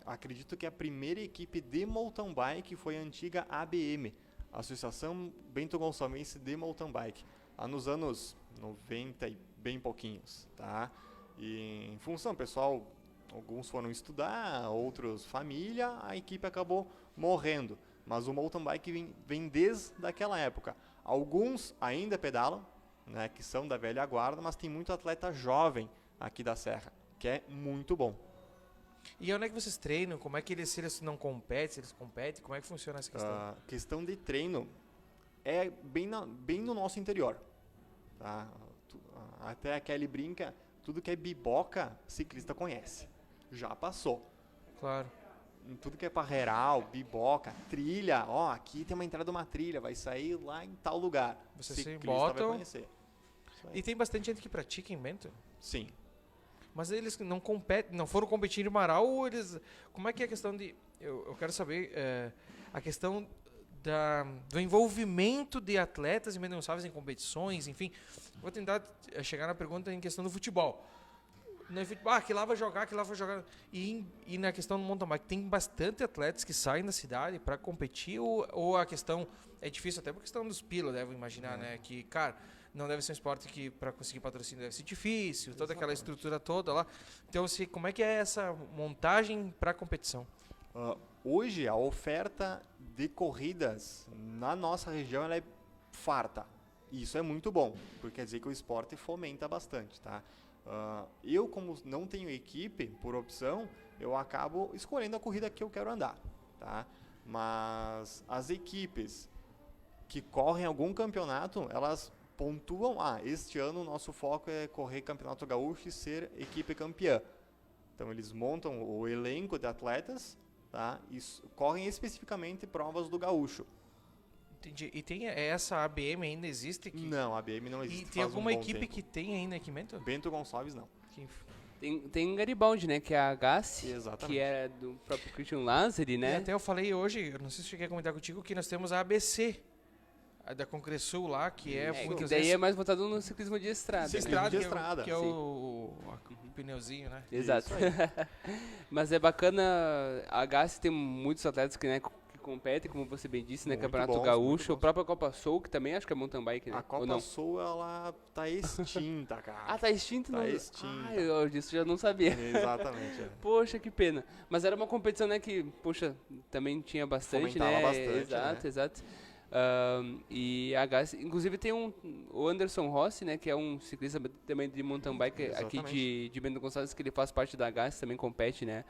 acredito que a primeira equipe de mountain bike foi a antiga ABM, Associação Bento Gonçalves de Mountain Bike, lá nos anos 90 e bem pouquinhos, tá? E em função, pessoal, alguns foram estudar, outros família, a equipe acabou morrendo. Mas o mountain bike vem desde aquela época. Alguns ainda pedalam, né, que são da velha guarda, mas tem muito atleta jovem aqui da Serra, que é muito bom.
E onde é que vocês treinam? Como é que se eles não competem, se eles competem? Como é que funciona essa questão?
Questão de treino é bem no nosso interior. Tá? Até a Kelly brinca, tudo que é biboca, ciclista conhece. Já passou.
Claro.
Tudo que é parreiral, biboca, trilha, aqui tem uma entrada de uma trilha, vai sair lá em tal lugar.
Vocês se
Ciclista
botam.
vai conhecer.
E tem bastante gente que pratica em Bento?
Sim.
Mas eles não competem, não foram competir em Marau, ou eles... Como é que é a questão de... Eu quero saber a questão do envolvimento de atletas em Bento Gonçalves em competições, enfim. Vou tentar chegar na pergunta em questão do futebol. No futebol, que lá vai jogar, que lá vai jogar. E na questão do mountain bike, tem bastante atletas que saem da cidade para competir, ou a questão é difícil, até por questão dos pila, devo imaginar, né? Que, cara, não deve ser um esporte que para conseguir patrocínio deve ser difícil, toda aquela estrutura toda lá. Então, como é que é essa montagem para competição?
Hoje, a oferta de corridas na nossa região ela é farta. E isso é muito bom, porque quer dizer que o esporte fomenta bastante, tá? Eu, como não tenho equipe, por opção, eu acabo escolhendo a corrida que eu quero andar, tá? Mas as equipes que correm algum campeonato, elas pontuam, este ano o nosso foco é correr Campeonato Gaúcho e ser equipe campeã. Então eles montam o elenco de atletas, tá? E correm especificamente provas do Gaúcho.
Entendi. E tem essa ABM ainda existe?
Não, a ABM não existe.
E tem alguma equipe que tem ainda equipamento?
Bento Gonçalves não.
Tem Garibaldi, né? Que é a Agassi,
Exatamente.
que é do próprio Christian Lazari,
E
né?
até eu falei hoje, eu não sei se cheguei a comentar contigo, que nós temos a ABC, a da Congressul lá, que é
Que
muitas
daí
vezes...
é mais voltado no ciclismo de estrada,
de
né?
estrada,
de
que
estrada,
é
sim.
o pneuzinho, né?
Exato.
Isso aí.
Mas é bacana, a Agassi tem muitos atletas que, né, que competem, como você bem disse, né?
Muito
Campeonato
bons, muito
Gaúcho,
bons.
a própria Copa Soul, que também acho que é mountain bike, né?
A
Ou
Copa
não?
Sul, ela tá extinta, cara.
Tá extinto?
Tá
não...
extinta.
Ah, eu disso já não sabia.
Exatamente.
Poxa, que pena. Mas era uma competição, né, que, poxa, também tinha bastante,
Fomentava
né?
bastante,
Exato,
né?
exato. E a Agassi, inclusive tem o Anderson Rossi, né, que é um ciclista também de mountain bike aqui de Bento Gonçalves, que ele faz parte da Agassi, também compete, né,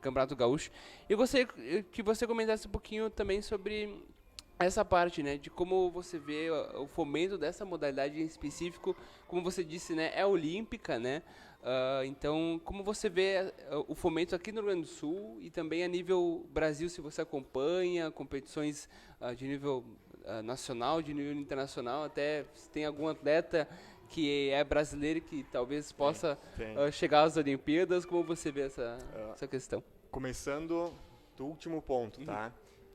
Campeonato Gaúcho. Eu gostaria que você comentasse um pouquinho também sobre essa parte, né, de como você vê o fomento dessa modalidade em específico, como você disse, né, é olímpica, né, então como você vê o fomento aqui no Rio Grande do Sul e também a nível Brasil, se você acompanha competições de nível nacional, de nível internacional, até se tem algum atleta que é brasileiro que talvez possa
Tem.
chegar às Olimpíadas, como você vê essa questão?
Começando do último ponto, tá?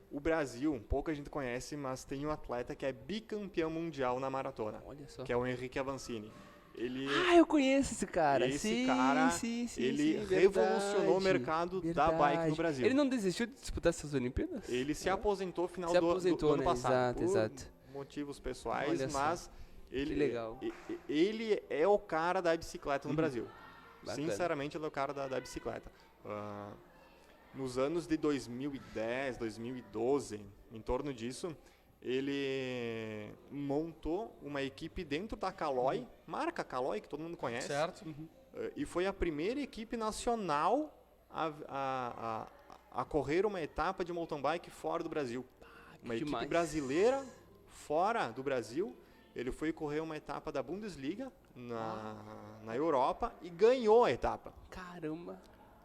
O Brasil, pouca gente conhece, mas tem um atleta que é bicampeão mundial na maratona,
Olha só.
que é o Henrique Avancini. Ele,
Eu conheço esse cara.
esse
sim,
cara,
sim,
ele
verdade,
revolucionou o mercado da bike no Brasil.
Ele não desistiu de disputar essas Olimpíadas?
Ele se aposentou no final
Se
do
aposentou,
ano
né?
passado,
Exato.
por motivos pessoais,
Olha só.
mas ele,
Que legal.
ele é o cara da bicicleta no Brasil.
Bacana.
Sinceramente, ele é o cara da bicicleta. Nos anos de 2010, 2012, em torno disso, ele montou uma equipe dentro da Caloi, marca Caloi, que todo mundo conhece,
Certo?
e foi a primeira equipe nacional a correr uma etapa de mountain bike fora do Brasil. Uma equipe
demais.
brasileira fora do Brasil. Ele foi correr uma etapa da Bundesliga na Europa e ganhou a etapa.
Caramba.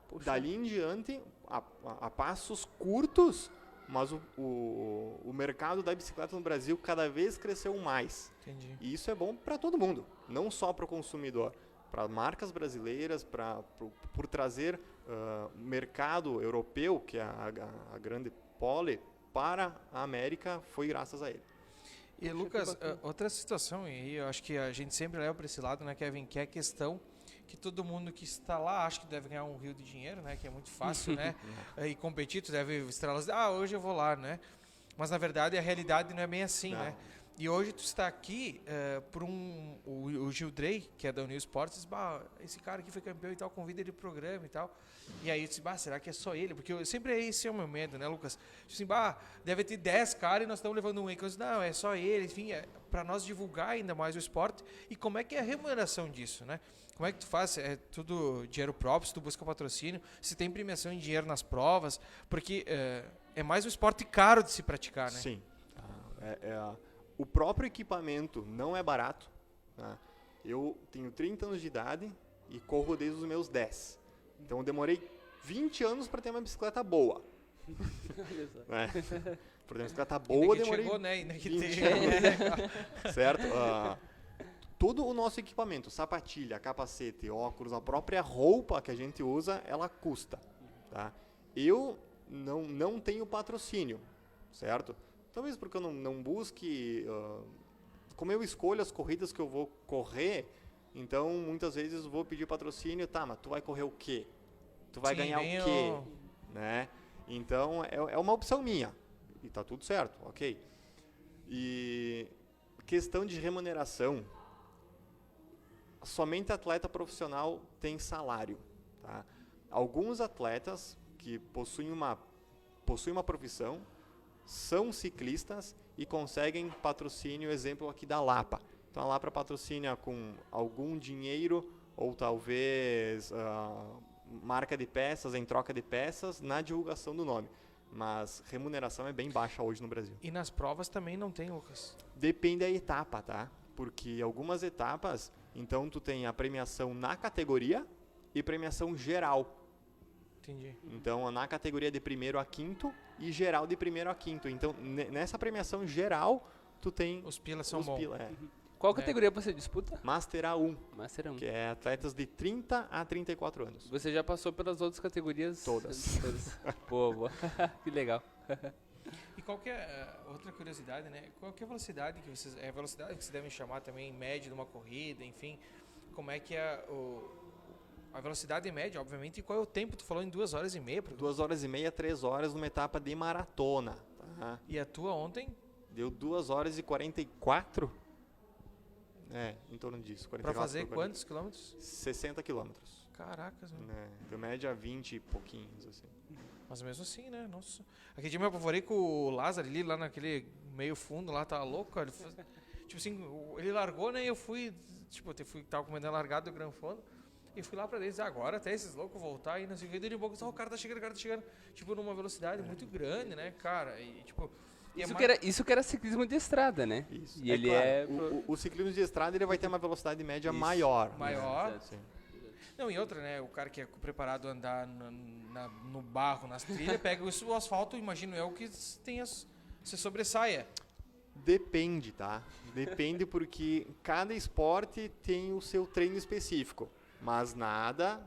Poxa.
Dali em diante, a passos curtos, mas o mercado da bicicleta no Brasil cada vez cresceu mais.
Entendi.
E isso é bom para todo mundo, não só para o consumidor, para marcas brasileiras, por trazer mercado europeu, que é a grande pole, para a América, foi graças a ele.
E Lucas, outra situação, e eu acho que a gente sempre leva para esse lado, né, Kevin, que é a questão que todo mundo que está lá acha que deve ganhar um rio de dinheiro, né, que é muito fácil, né, e competir, tu deve estrelas, hoje eu vou lá, né, mas na verdade a realidade não é bem assim,
Não.
né. E hoje tu está aqui por o Gil Drey, que é da Unil Sports, diz, esse cara aqui foi campeão e tal, convida ele pro programa e tal. E aí eu disse, será que é só ele? Porque sempre esse é o meu medo, né, Lucas? Assim, deve ter 10 caras e nós estamos levando um aí. Eu disse, não, é só ele, enfim, para nós divulgar ainda mais o esporte. E como é que é a remuneração disso, né? Como é que tu faz? É tudo dinheiro próprio, se tu busca patrocínio, se tem premiação em dinheiro nas provas, porque é mais um esporte caro de se praticar, né?
Sim. O próprio equipamento não é barato. Né? Eu tenho 30 anos de idade e corro desde os meus 10. Então eu demorei 20 anos para ter uma bicicleta boa. Né? Para ter uma bicicleta boa,
Ainda que
demorei
chegou, né? Ainda que
20
tem,
anos. Certo? Todo o nosso equipamento, sapatilha, capacete, óculos, a própria roupa que a gente usa, ela custa. Tá? Eu não tenho patrocínio, certo? Talvez porque eu não busque... como eu escolho as corridas que eu vou correr, então muitas vezes vou pedir patrocínio, mas tu vai correr o quê? Tu vai ganhar o quê? Né? Então é uma opção minha. E tá tudo certo, ok. E questão de remuneração, somente atleta profissional tem salário. Tá? Alguns atletas que possuem uma profissão, são ciclistas e conseguem patrocínio, exemplo aqui da Lapa. Então a Lapa patrocina com algum dinheiro ou talvez marca de peças, em troca de peças, na divulgação do nome. Mas remuneração é bem baixa hoje no Brasil.
E nas provas também não tem, Lucas?
Depende da etapa, tá? Porque algumas etapas, então tu tem a premiação na categoria e premiação geral.
Entendi.
Então, na categoria de 1º a 5º e geral de 1º a 5º. Então, nessa premiação geral, tu tem
Os pilas são bons.
Qual categoria você disputa?
Master A1,
Master 1.
que é atletas de 30 a 34 anos.
Você já passou pelas outras categorias?
Todas.
Boa. Que legal.
E qual que é outra curiosidade, né? Qual que é a velocidade que vocês... É a velocidade que vocês devem chamar também, média de uma corrida, enfim. Como é que é a velocidade média, obviamente, e qual é o tempo? Tu falou em 2 horas e meia.
2 horas e meia, 3 horas numa etapa de maratona. Tá?
E a tua ontem?
Deu 2 horas e 44? Em torno disso. 44
Pra fazer
por
quantos quilômetros?
60 quilômetros.
Caracas, mano.
Deu média 20 e pouquinhos, assim.
Mas mesmo assim, né? Nossa. Aquele dia eu me apavorei com o Lázaro ali, lá naquele meio fundo, lá, tava louco, cara. Tipo assim, ele largou, né? E eu fui, tipo, tava comendo largado do Gran Fondo. E fui lá pra eles, agora até esses loucos voltar e não sei o que. Daí de boca, o cara tá chegando. Tipo, numa velocidade muito grande, né, cara? E tipo...
Isso que era ciclismo de estrada, né?
Isso.
E ele é...
O ciclismo de estrada ele vai ter uma velocidade média maior. Né?
Maior.
Sim.
Não, e outra, né? O cara que é preparado a andar no barro, nas trilhas, pega o asfalto, imagino eu, que se sobressaia.
Depende, tá? Depende porque cada esporte tem o seu treino específico. Mas nada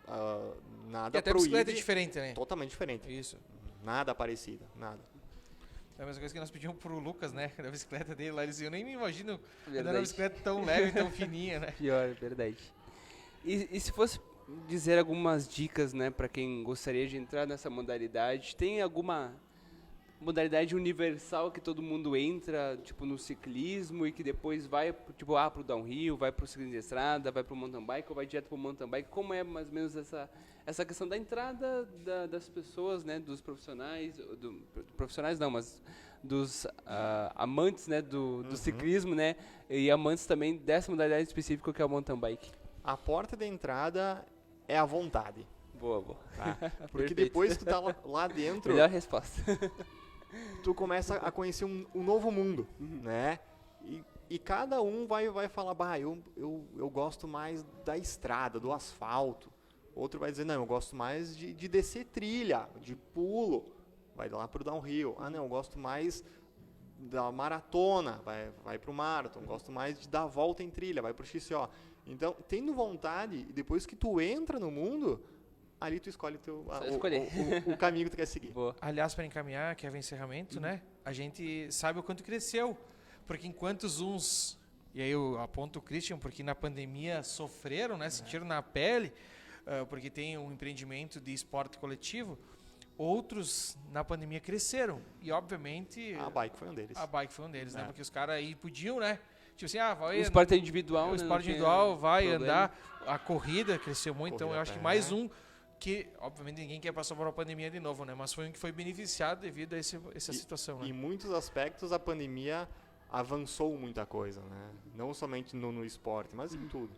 E até a bicicleta é diferente, né?
Totalmente diferente.
Isso.
Nada parecido, nada.
É a mesma coisa que nós pedimos pro Lucas, né? Da bicicleta dele lá. Eu nem me imagino
Verdade.
andando uma bicicleta tão leve, tão fininha, né?
Pior, verdade. E se fosse dizer algumas dicas, né, para quem gostaria de entrar nessa modalidade, tem alguma modalidade universal que todo mundo entra, tipo, no ciclismo e que depois vai, tipo, pro downhill, vai pro ciclismo de estrada, vai pro mountain bike ou vai direto pro mountain bike? Como é mais ou menos essa questão da entrada das pessoas, né, dos profissionais, profissionais não, mas dos amantes, né, do ciclismo, né, e amantes também dessa modalidade específica que é o mountain bike?
A porta de entrada é a vontade.
Boa.
Tá? Porque
Perfeito.
depois que tu tá lá dentro,
Melhor resposta.
tu começa a conhecer um novo mundo, né? E cada um vai falar, eu gosto mais da estrada, do asfalto. Outro vai dizer, não, eu gosto mais de descer trilha, de pulo. Vai lá pro downhill. Ah, não, eu gosto mais da maratona, vai pro marathon. Gosto mais de dar volta em trilha, vai pro XCO. Então, tendo vontade, depois que tu entra no mundo, ali tu escolhe o caminho que tu quer seguir.
Boa.
Aliás, para encaminhar, que é o encerramento, né? A gente sabe o quanto cresceu. Porque enquanto uns, e aí eu aponto o Christian, porque na pandemia sofreram, né? Sentiram na pele, porque tem um empreendimento de esporte coletivo, outros na pandemia cresceram. E obviamente...
A bike foi um deles.
A bike foi um deles, né? Porque os caras aí podiam, né? Tipo assim, vai...
O esporte individual,
o
né?
esporte individual vai andar. A corrida cresceu muito, então eu acho que mais um que, obviamente, ninguém quer passar por uma pandemia de novo, né? Mas foi um que foi beneficiado devido a essa situação, né?
Em muitos aspectos, a pandemia avançou muita coisa, né? Não somente no esporte, mas em tudo.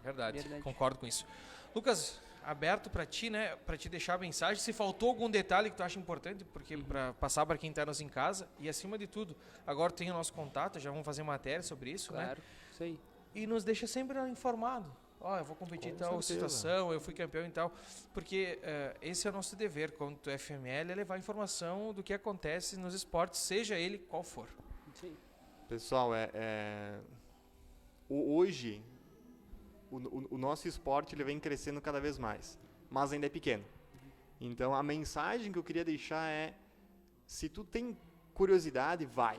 Verdade, concordo com isso. Lucas, aberto para ti, né? Para te deixar a mensagem. Se faltou algum detalhe que tu acha importante, porque para passar para quem está nos em casa, e acima de tudo, agora tem o nosso contato, já vamos fazer matéria sobre isso, né?
Claro, isso aí.
E nos deixa sempre informado. Eu vou competir em tal situação, eu fui campeão e tal. Porque esse é o nosso dever, quanto FML, é levar informação do que acontece nos esportes, seja ele qual for.
Sim.
Pessoal, hoje o nosso esporte ele vem crescendo cada vez mais, mas ainda é pequeno. Então a mensagem que eu queria deixar é: se tu tem curiosidade, vai.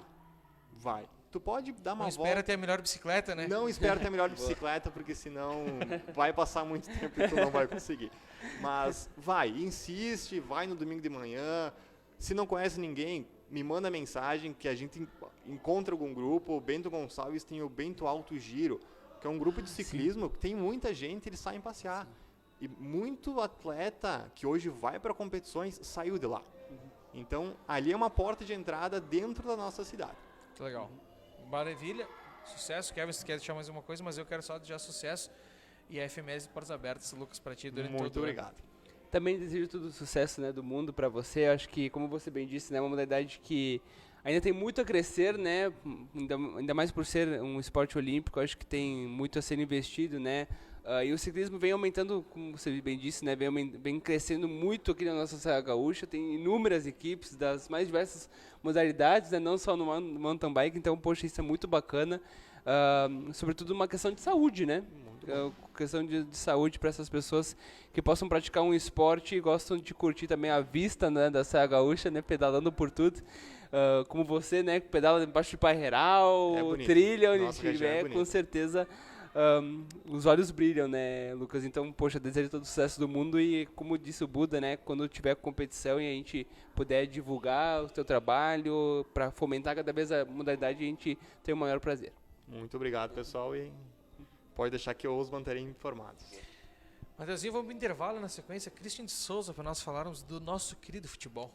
Tu pode dar uma volta.
Não espera ter a melhor bicicleta, né?
Não espera ter a melhor bicicleta, porque senão vai passar muito tempo e tu não vai conseguir. Mas insiste, vai no domingo de manhã. Se não conhece ninguém, me manda mensagem que a gente encontra algum grupo. O Bento Gonçalves tem o Bento Alto Giro, que é um grupo de ciclismo que tem muita gente, eles saem passear. E muito atleta que hoje vai para competições saiu de lá. Então, ali é uma porta de entrada dentro da nossa cidade.
Muito legal. Maravilha. Sucesso. Kevin, você quer deixar mais uma coisa, mas eu quero só desejar sucesso. E a FMS de Portas Abertas, Lucas, para ti durante todo o ano.
Muito obrigado.
Também desejo todo o sucesso, né, do mundo para você. Eu acho que, como você bem disse, né, é uma modalidade que ainda tem muito a crescer, né, ainda mais por ser um esporte olímpico. Eu acho que tem muito a ser investido, né. E o ciclismo vem aumentando, como você bem disse, né, vem crescendo muito aqui na nossa Serra Gaúcha. Tem inúmeras equipes das mais diversas modalidades, né, não só no mountain bike. Então, poxa, isso é muito bacana. Sobretudo uma questão de saúde, né? Questão de saúde para essas pessoas que possam praticar um esporte e gostam de curtir também a vista, né, da Serra Gaúcha, né, pedalando por tudo. Como você, né, que pedala debaixo de Parreiral, trilha onde estiver, com certeza os olhos brilham, né, Lucas? Então, poxa, desejo todo o sucesso do mundo e, como disse o Buda, né, quando tiver competição e a gente puder divulgar o seu trabalho para fomentar cada vez a modalidade, a gente tem o maior prazer.
Muito obrigado, pessoal, e pode deixar que eu os manterei informados.
Mateuzinho, vamos para o intervalo. Na sequência, Christian de Souza, para nós falarmos do nosso querido futebol.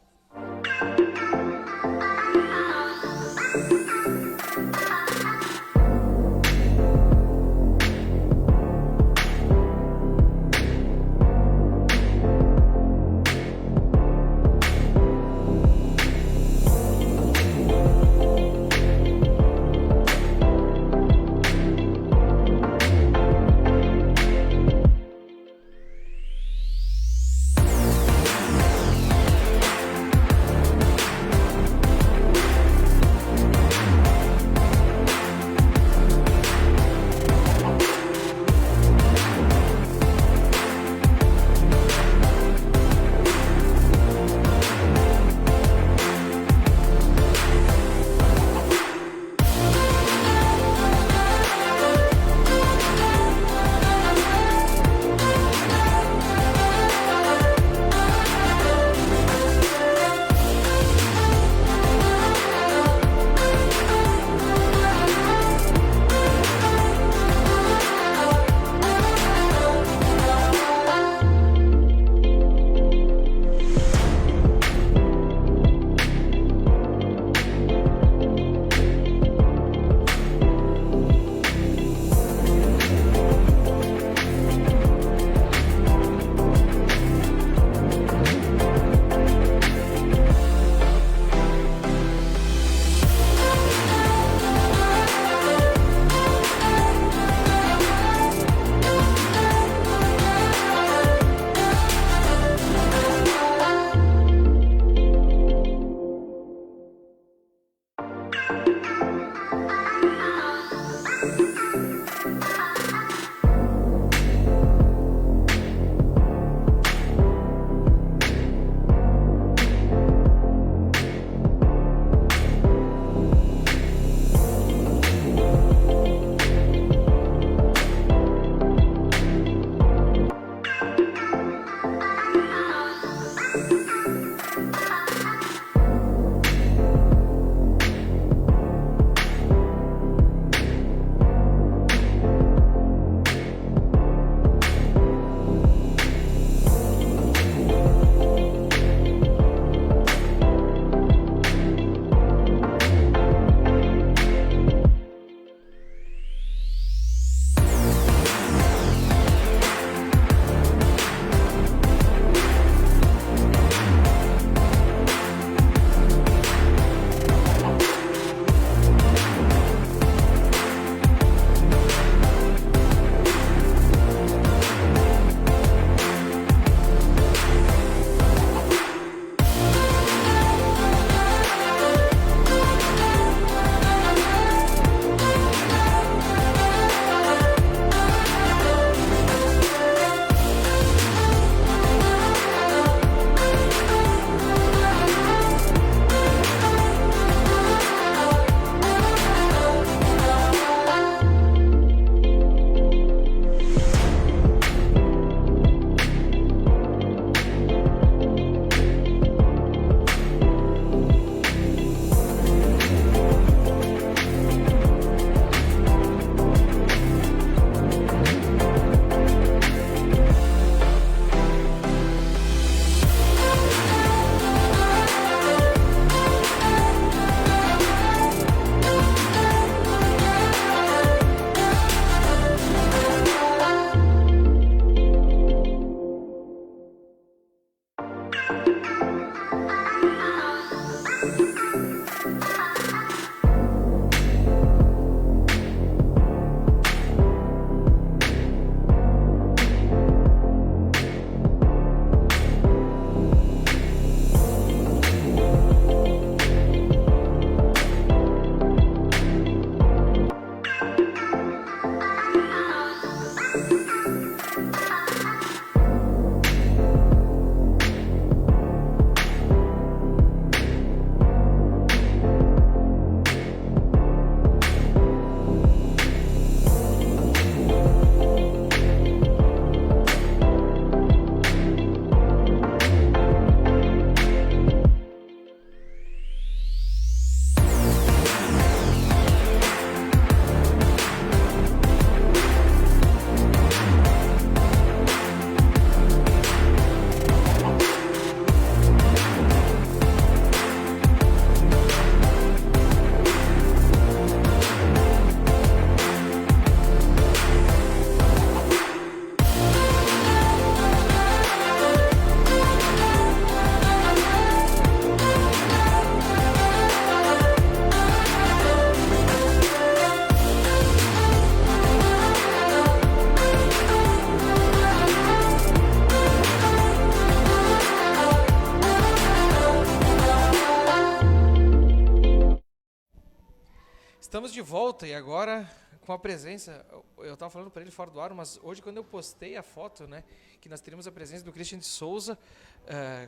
Estamos de volta e agora com a presença, eu estava falando para ele fora do ar, mas hoje quando eu postei a foto, né, que nós teríamos a presença do Christian de Souza,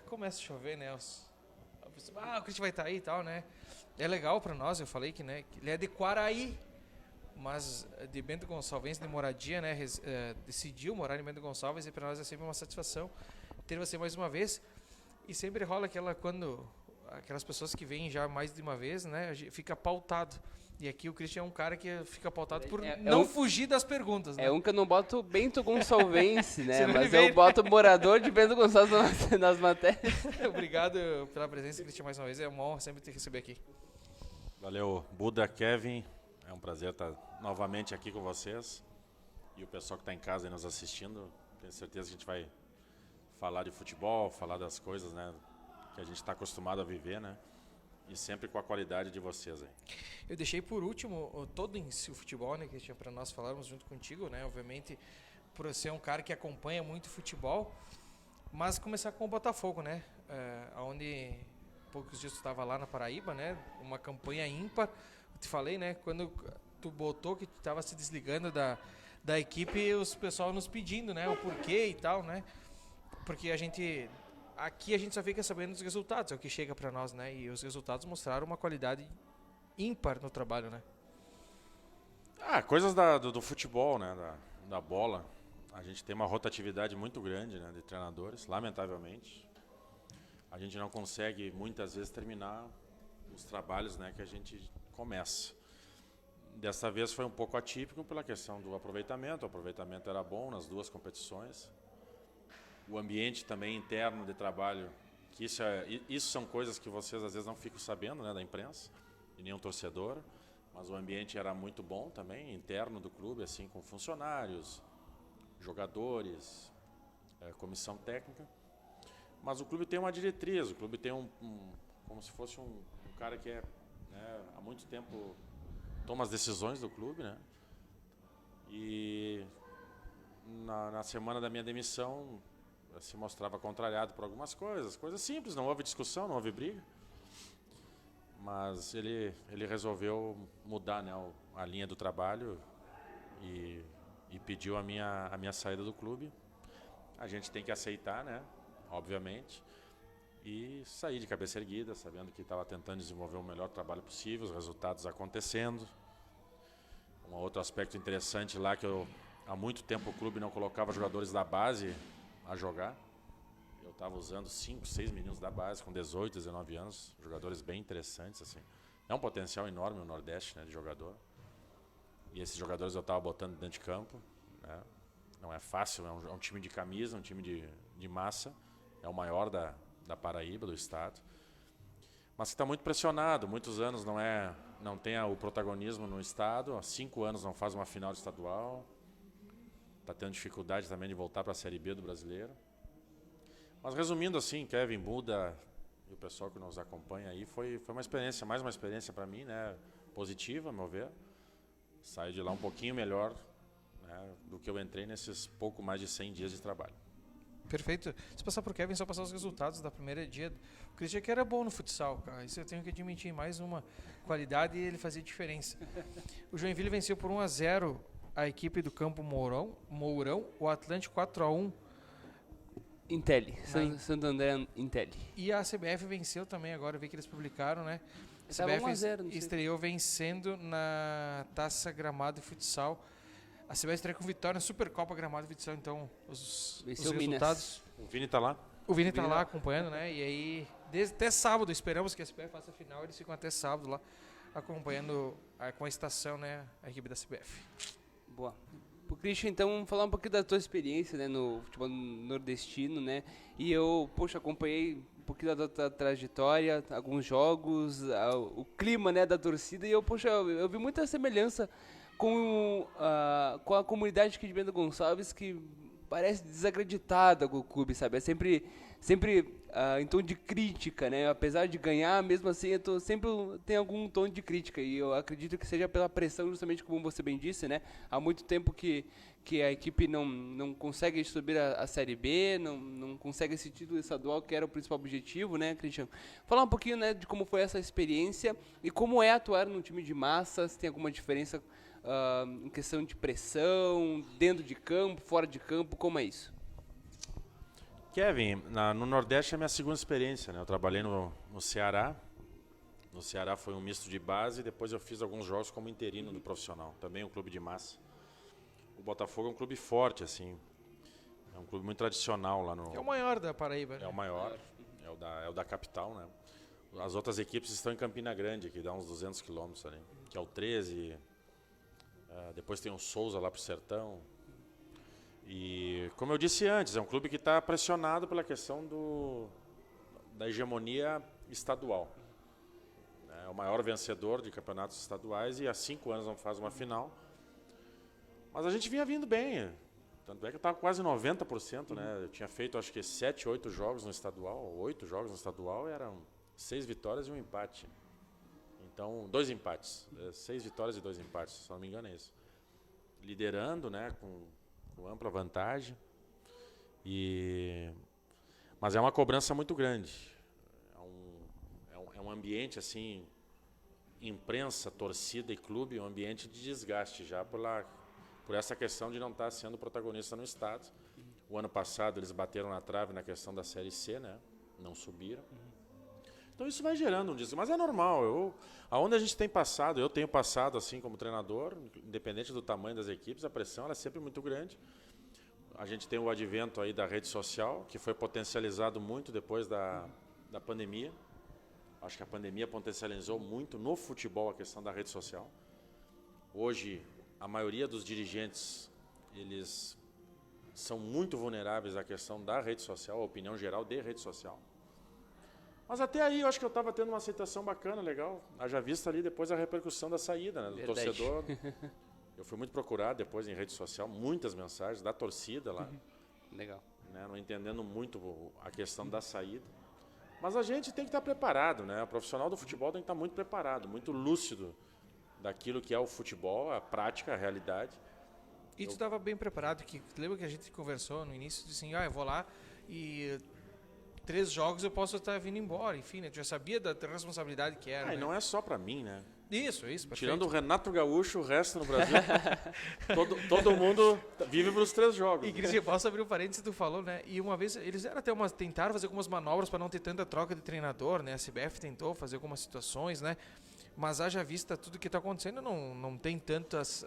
começa a chover, né, o Christian vai estar aí e tal, né, é legal para nós, eu falei que, né, que ele é de Quaraí, mas de Bento Gonçalves, de moradia, né, decidiu morar em Bento Gonçalves e para nós é sempre uma satisfação ter você mais uma vez. E sempre rola aquelas pessoas que vêm já mais de uma vez, né, fica pautado. E aqui o Christian é um cara que fica pautado por não fugir das perguntas, né?
É um que eu não boto Bento Gonçalvense, né? Mas eu boto morador de Bento Gonçalves nas matérias.
Obrigado pela presença, Christian, mais uma vez. É uma honra sempre te receber aqui.
Valeu, Buda, Kevin. É um prazer estar novamente aqui com vocês. E o pessoal que está em casa e nos assistindo, tenho certeza que a gente vai falar de futebol, falar das coisas, né, que a gente está acostumado a viver, né? E sempre com a qualidade de vocês aí.
Eu deixei por último todo em si o futebol, né, Christian, para nós falarmos junto contigo, né? Obviamente, por ser um cara que acompanha muito futebol, mas começar com o Botafogo, né? Onde poucos dias tu estava lá na Paraíba, né? Uma campanha ímpar. Eu te falei, né? Quando tu botou que tu estava se desligando da equipe, os pessoal nos pedindo, né? O porquê e tal, né? Porque aqui a gente só fica sabendo dos resultados, é o que chega para nós, né? E os resultados mostraram uma qualidade ímpar no trabalho, né?
Coisas do futebol, né? Da bola. A gente tem uma rotatividade muito grande, né, de treinadores, lamentavelmente. A gente não consegue muitas vezes terminar os trabalhos, né, que a gente começa. Dessa vez foi um pouco atípico pela questão do aproveitamento. O aproveitamento era bom nas duas competições. O ambiente também interno de trabalho, que isso são coisas que vocês às vezes não ficam sabendo, né, da imprensa, e nenhum torcedor, mas o ambiente era muito bom também, interno do clube, assim, com funcionários, jogadores, comissão técnica. Mas o clube tem uma diretriz, o clube tem como se fosse um cara que né, há muito tempo toma as decisões do clube, né? E na semana da minha demissão se mostrava contrariado por algumas coisas simples, não houve discussão, não houve briga, mas ele resolveu mudar, né, a linha do trabalho e pediu a minha saída do clube. A gente tem que aceitar, né, obviamente, e sair de cabeça erguida, sabendo que estava tentando desenvolver o melhor trabalho possível, os resultados acontecendo. Um outro aspecto interessante lá, que há muito tempo o clube não colocava jogadores da base a jogar. Eu estava usando 5, 6 meninos da base com 18, 19 anos, jogadores bem interessantes, assim. É um potencial enorme no Nordeste, né, de jogador. E esses jogadores eu estava botando dentro de campo, né? Não é fácil, é um time de camisa, um time de massa, é o maior da Paraíba, do estado. Mas que está muito pressionado, muitos anos não tem o protagonismo no estado, há 5 anos não faz uma final de estadual. Está tendo dificuldade também de voltar para a Série B do Brasileiro. Mas resumindo assim, Kevin, Buda e o pessoal que nos acompanha aí, foi uma experiência, mais uma experiência para mim, né, positiva, a meu ver. Saí de lá um pouquinho melhor, né, do que eu entrei nesses pouco mais de 100 dias de trabalho.
Perfeito. Se passar por Kevin, só passar os resultados da primeira dia. O Christian que era bom no futsal, cara. Isso eu tenho que admitir, mais uma qualidade e ele fazia diferença. O Joinville venceu por 1-0 a equipe do Campo Mourão, o Atlântico 4-1.
Intelli, Santo André Intelli.
E a CBF venceu também, agora eu vi que eles publicaram, né? A
Estava
CBF
1-0,
estreou vencendo na Taça Gramado e Futsal. A CBF estreou com vitória na Supercopa Gramado e Futsal, então os resultados...
O Vini está lá?
O Vini está lá acompanhando, né? E aí, até sábado, esperamos que a CBF faça a final, eles ficam até sábado lá, acompanhando com a estação, né, a equipe da CBF.
Boa. Pro Christian, então, vamos falar um pouquinho da tua experiência, né, no futebol nordestino, né? E eu, acompanhei um pouquinho da tua trajetória, alguns jogos, o clima, né, da torcida, e eu vi muita semelhança com a comunidade aqui de Bento Gonçalves, que parece desacreditada com o clube, sabe? É sempre sempre em tom de crítica, né? Apesar de ganhar, mesmo assim, sempre tem algum tom de crítica. E eu acredito que seja pela pressão, justamente como você bem disse, né? Há muito tempo que a equipe não consegue subir a Série B, não consegue esse título estadual, que era o principal objetivo, né, Cristiano? Falar um pouquinho, né, de como foi essa experiência e como é atuar num time de massa, se tem alguma diferença em questão de pressão, dentro de campo, fora de campo, como é isso?
Kevin, no Nordeste é a minha segunda experiência, né? Eu trabalhei no Ceará. No Ceará foi um misto de base, depois eu fiz alguns jogos como interino do profissional, também um clube de massa. O Botafogo é um clube forte, assim. É um clube muito tradicional lá no...
É o maior da Paraíba, né?
É o maior, é o da capital, né? As outras equipes estão em Campina Grande, que dá uns 200 quilômetros ali, que é o 13. Depois tem o Souza lá pro Sertão. E, como eu disse antes, é um clube que está pressionado pela questão da hegemonia estadual. É o maior vencedor de campeonatos estaduais e há 5 anos não faz uma final. Mas a gente vinha vindo bem. Tanto é que eu estava quase 90%, né? Eu tinha feito acho que 7, 8 jogos no estadual, 8 jogos no estadual, eram 6 vitórias e um empate. Então, 2 empates. 6 vitórias e 2 empates, se não me engano é isso. Liderando, né? Com ampla vantagem. Mas é uma cobrança muito grande. É um ambiente assim, imprensa, torcida e clube, um ambiente de desgaste já por essa questão de não estar sendo protagonista no estado. O ano passado eles bateram na trave na questão da Série C, né? Não subiram. Então isso vai gerando um desgaste, mas é normal. Aonde a gente tem passado, eu tenho passado assim como treinador, independente do tamanho das equipes, a pressão ela é sempre muito grande. A gente tem o advento aí da rede social, que foi potencializado muito depois da pandemia. Acho que a pandemia potencializou muito no futebol a questão da rede social. Hoje, a maioria dos dirigentes, eles são muito vulneráveis à questão da rede social, a opinião geral de rede social. Mas até aí eu acho que eu estava tendo uma aceitação bacana, legal. Haja vista ali depois a repercussão da saída, né, do torcedor. Eu fui muito procurado depois em rede social, muitas mensagens da torcida lá.
Legal.
Né, não entendendo muito a questão da saída. Mas a gente tem que estar preparado, né? O profissional do futebol tem que estar muito preparado, muito lúcido daquilo que é o futebol, a prática, a realidade.
E tu estava bem preparado, que lembra que a gente conversou no início, disse assim, eu vou lá e 3 jogos eu posso estar vindo embora, enfim, né? Tu já sabia da responsabilidade que era.
E
né?
não é só para mim, né?
Isso, perfeito.
Tirando o Renato Gaúcho, o resto no Brasil, todo mundo vive para os 3 jogos.
E, Cristian, posso abrir um parênteses, tu falou, né? E uma vez, eles tentaram fazer algumas manobras para não ter tanta troca de treinador, né? A CBF tentou fazer algumas situações, né? Mas haja vista tudo que está acontecendo, não tem tantas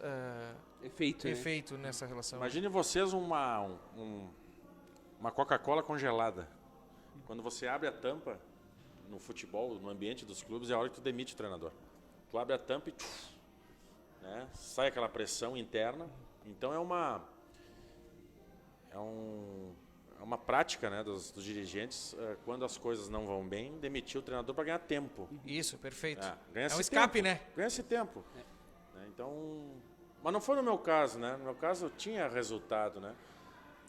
efeito nessa relação.
Imagine vocês uma Coca-Cola congelada. Quando você abre a tampa no futebol, no ambiente dos clubes, é a hora que tu demite o treinador. Tu abre a tampa e né, sai aquela pressão interna. Então é uma prática, né, dos dirigentes, quando as coisas não vão bem, demitir o treinador para ganhar tempo.
Isso, perfeito.
É
um escape, né?
Ganha esse tempo. Né, então, mas não foi no meu caso, né? No meu caso tinha resultado, né?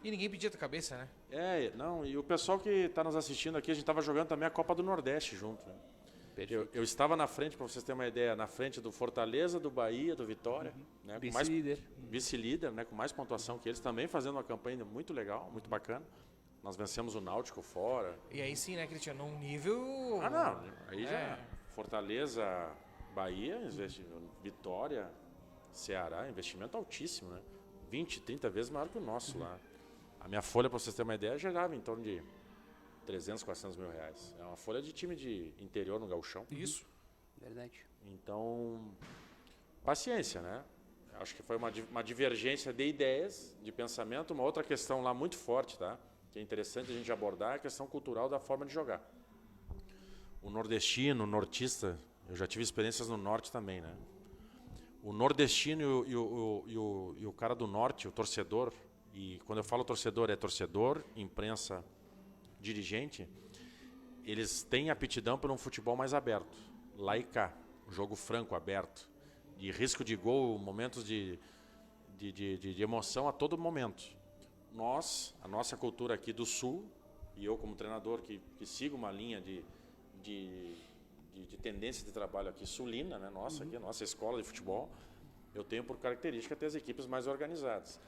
E ninguém pedia tua cabeça, né?
E o pessoal que está nos assistindo aqui, a gente estava jogando também a Copa do Nordeste junto, né? Eu estava na frente, para vocês terem uma ideia, na frente do Fortaleza, do Bahia, do Vitória. Né, vice-líder, né, com mais pontuação que eles, também fazendo uma campanha muito legal, muito bacana. Nós vencemos o Náutico fora.
E aí sim, né, Cristiano, num nível...
Aí já Fortaleza, Bahia, Vitória, Ceará, investimento altíssimo, né? 20, 30 vezes maior que o nosso lá. A minha folha, para vocês terem uma ideia, gerava em torno de 300, 400 mil reais. É uma folha de time de interior no gauchão.
Isso.
Verdade.
Então, paciência, né? Acho que foi uma divergência de ideias, de pensamento. Uma outra questão lá muito forte, tá? Que é interessante a gente abordar, é a questão cultural da forma de jogar. O nordestino, o nortista, eu já tive experiências no norte também, né? O nordestino e o cara do norte, o torcedor, e quando eu falo torcedor, é torcedor, imprensa, dirigente, eles têm aptidão por um futebol mais aberto, lá e cá, um jogo franco, aberto, de risco de gol, momentos de emoção a todo momento. A nossa cultura aqui do Sul, E eu, como treinador, que sigo uma linha de tendência de trabalho aqui sulina, né, nossa, aqui, a nossa escola de futebol, eu tenho por característica ter as equipes mais organizadas.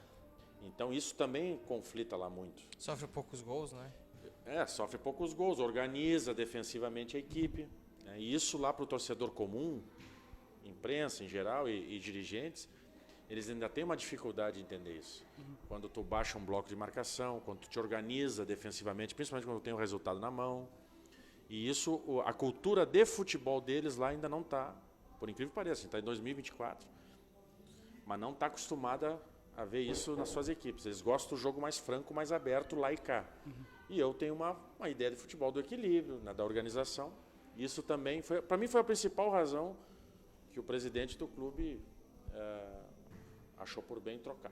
Então isso também conflita lá muito.
Sofre poucos gols, né?
Sofre poucos gols, organiza defensivamente a equipe. Né, e isso lá para o torcedor comum, imprensa em geral e dirigentes, eles ainda têm uma dificuldade de entender isso. Quando tu baixa um bloco de marcação, quando tu te organiza defensivamente, principalmente quando tem o resultado na mão. E isso, a cultura de futebol deles lá ainda não está, por incrível que pareça, está em 2024, mas não está acostumada a ver isso nas suas equipes. Eles gostam do jogo mais franco, mais aberto, lá e cá. E eu tenho uma ideia de futebol do equilíbrio, né, da organização. Isso também, para mim, foi a principal razão que o presidente do clube achou por bem trocar.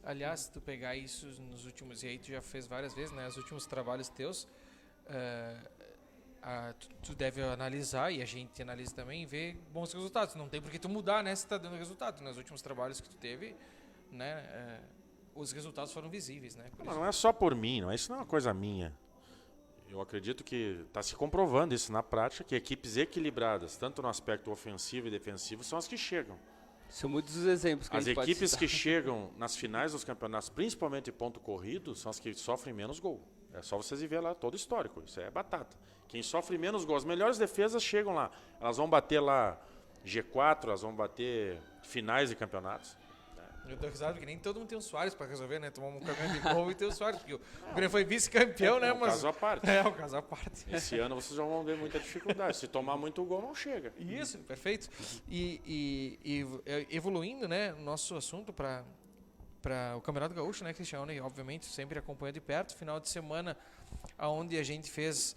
Aliás, se tu pegar isso nos últimos, e aí tu já fez várias vezes, né, os últimos trabalhos teus, tu deve analisar, e a gente analisa também, e ver bons resultados. Não tem por que tu mudar, né, se tá dando resultado. Nos últimos trabalhos que tu teve, né, os resultados foram visíveis, né.
Não é só por mim, isso não é uma coisa minha. Eu acredito que está se comprovando isso na prática, que equipes equilibradas, tanto no aspecto ofensivo e defensivo, são as que chegam.
São muitos os exemplos que
as
a gente pode
equipes
citar.
que chegam nas finais dos campeonatos, principalmente ponto corrido, são as que sofrem menos gol. É só vocês ver lá todo o histórico, isso é batata. Quem sofre menos gols, as melhores defesas chegam lá. Elas vão bater lá G4, elas vão bater finais de campeonatos.
Eu tô risado porque nem todo mundo tem o Soares para resolver, né? Tomar um campeão de gol e ter o Soares, porque o Grêmio foi vice-campeão, né?
É um caso à parte.
É um caso à parte.
Esse ano vocês já vão ver muita dificuldade. Se tomar muito gol, não chega.
Isso, perfeito. E evoluindo, né, nosso assunto para o Campeonato Gaúcho, né, Cristiano? E obviamente sempre acompanha de perto. Final de semana, onde a gente fez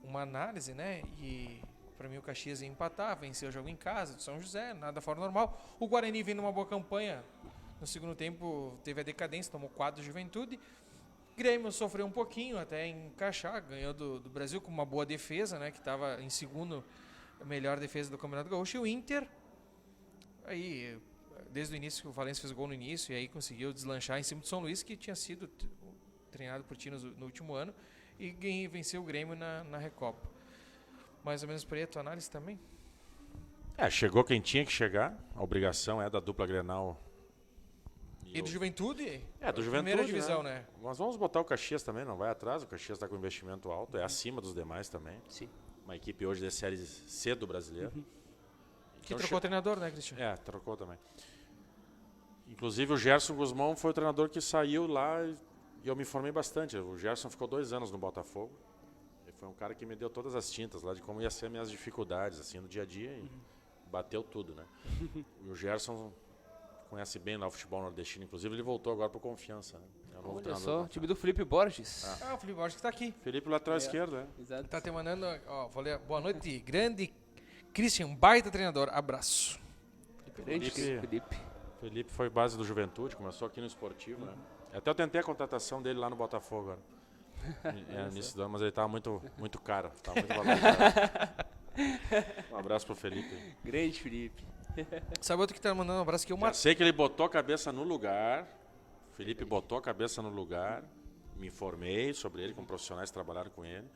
uma análise, né? E para mim o Caxias ia empatar, venceu o jogo em casa, do São José, nada fora do normal. O Guarani vindo numa boa campanha. No segundo tempo teve a decadência, tomou 4 do Juventude. Grêmio sofreu um pouquinho até encaixar, ganhou do Brasil com uma boa defesa, né, que estava em segundo melhor defesa do Campeonato Gaúcho. E o Inter, aí, desde o início, o Valencia fez gol no início e aí conseguiu deslanchar em cima do São Luís, que tinha sido treinado por ti no último ano, e venceu o Grêmio na Recopa. Mais ou menos por aí a tua análise também?
Chegou quem tinha que chegar, a obrigação é da dupla Grenal.
E do Juventude?
Do Juventude,
primeira divisão, né?
Nós vamos botar o Caxias também, não vai atrás. O Caxias está com investimento alto, é acima dos demais também.
Sim.
Uma equipe hoje da Série C do brasileiro.
Que trocou o treinador, né, Cristiano?
Trocou também. Inclusive o Gerson Guzmão foi o treinador que saiu lá e eu me informei bastante. O Gerson ficou 2 anos no Botafogo. Ele foi um cara que me deu todas as tintas lá de como ia ser minhas dificuldades assim, no dia a dia e bateu tudo, né? E o Gerson conhece bem lá o futebol nordestino, inclusive ele voltou agora para Confiança, né?
Olha só, time do Felipe Borges.
O Felipe Borges que está aqui.
Felipe lateral esquerdo, né?
Exato.
Tá te mandando, vou ler. Boa noite, grande Christian, baita treinador, abraço.
Felipe foi base do Juventude, começou aqui no Esportivo, né? Até eu tentei a contratação dele lá no Botafogo agora. Início do ano, mas ele estava muito caro, estava muito valorizado. Um abraço pro Felipe.
Grande Felipe.
Sabe outro que tá mandando um abraço aqui?
Já sei que ele botou a cabeça no lugar. Felipe botou a cabeça no lugar. Me informei sobre ele, com profissionais que trabalharam com ele.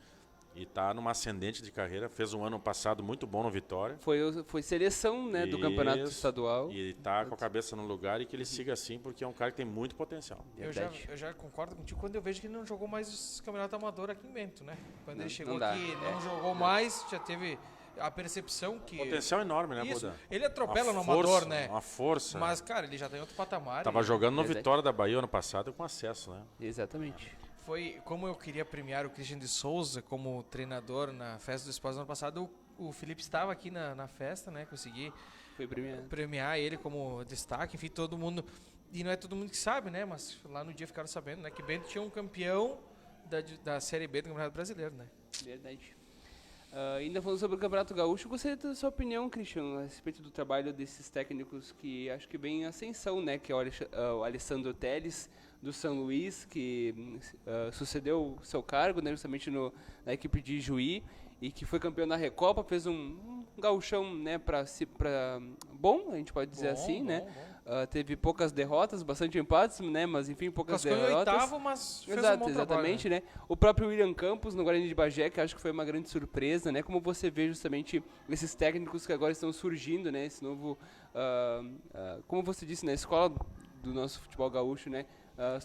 E está numa ascendente de carreira. Fez um ano passado muito bom no Vitória.
Foi seleção, né, do campeonato estadual.
E está com a cabeça no lugar e que ele siga assim, porque é um cara que tem muito potencial.
Eu já concordo contigo quando eu vejo que ele não jogou mais esse campeonato amador aqui em Bento, né? Quando ele chegou aqui, não jogou mais, já teve a percepção que...
Potencial enorme, né,
Isso,
Buda?
ele atropela no amador, né?
Uma força.
Mas, cara, ele já tem outro patamar.
Tava jogando no Vitória da Bahia ano passado com acesso, né?
Exatamente.
Foi como eu queria premiar o Christian de Souza como treinador na festa do Esporte do ano passado. O Felipe estava aqui na festa, né? Consegui premiar ele como destaque. Enfim, todo mundo... E não é todo mundo que sabe, né? Mas lá no dia ficaram sabendo, né? Que Bento tinha um campeão da Série B do Campeonato Brasileiro, né?
Verdade. Ainda falando sobre o Campeonato Gaúcho, gostaria da sua opinião, Cristiano, a respeito do trabalho desses técnicos que acho que vem em ascensão, né? Que é o Alessandro Telles, do São Luís, que sucedeu o seu cargo, né, justamente na equipe de Juí, e que foi campeão na Recopa, fez um gauchão, né, bom, a gente pode dizer assim, né? teve poucas derrotas, bastante empates, né? Mas enfim, poucas
Cascou em
derrotas.
oitavo, mas fez um
Exato,
bom
exatamente,
trabalho,
né? O próprio William Campos no Guarani de Bagé, que acho que foi uma grande surpresa, né? Como você vê justamente esses técnicos que agora estão surgindo, né? Esse novo, como você disse, na escola do nosso futebol gaúcho, né?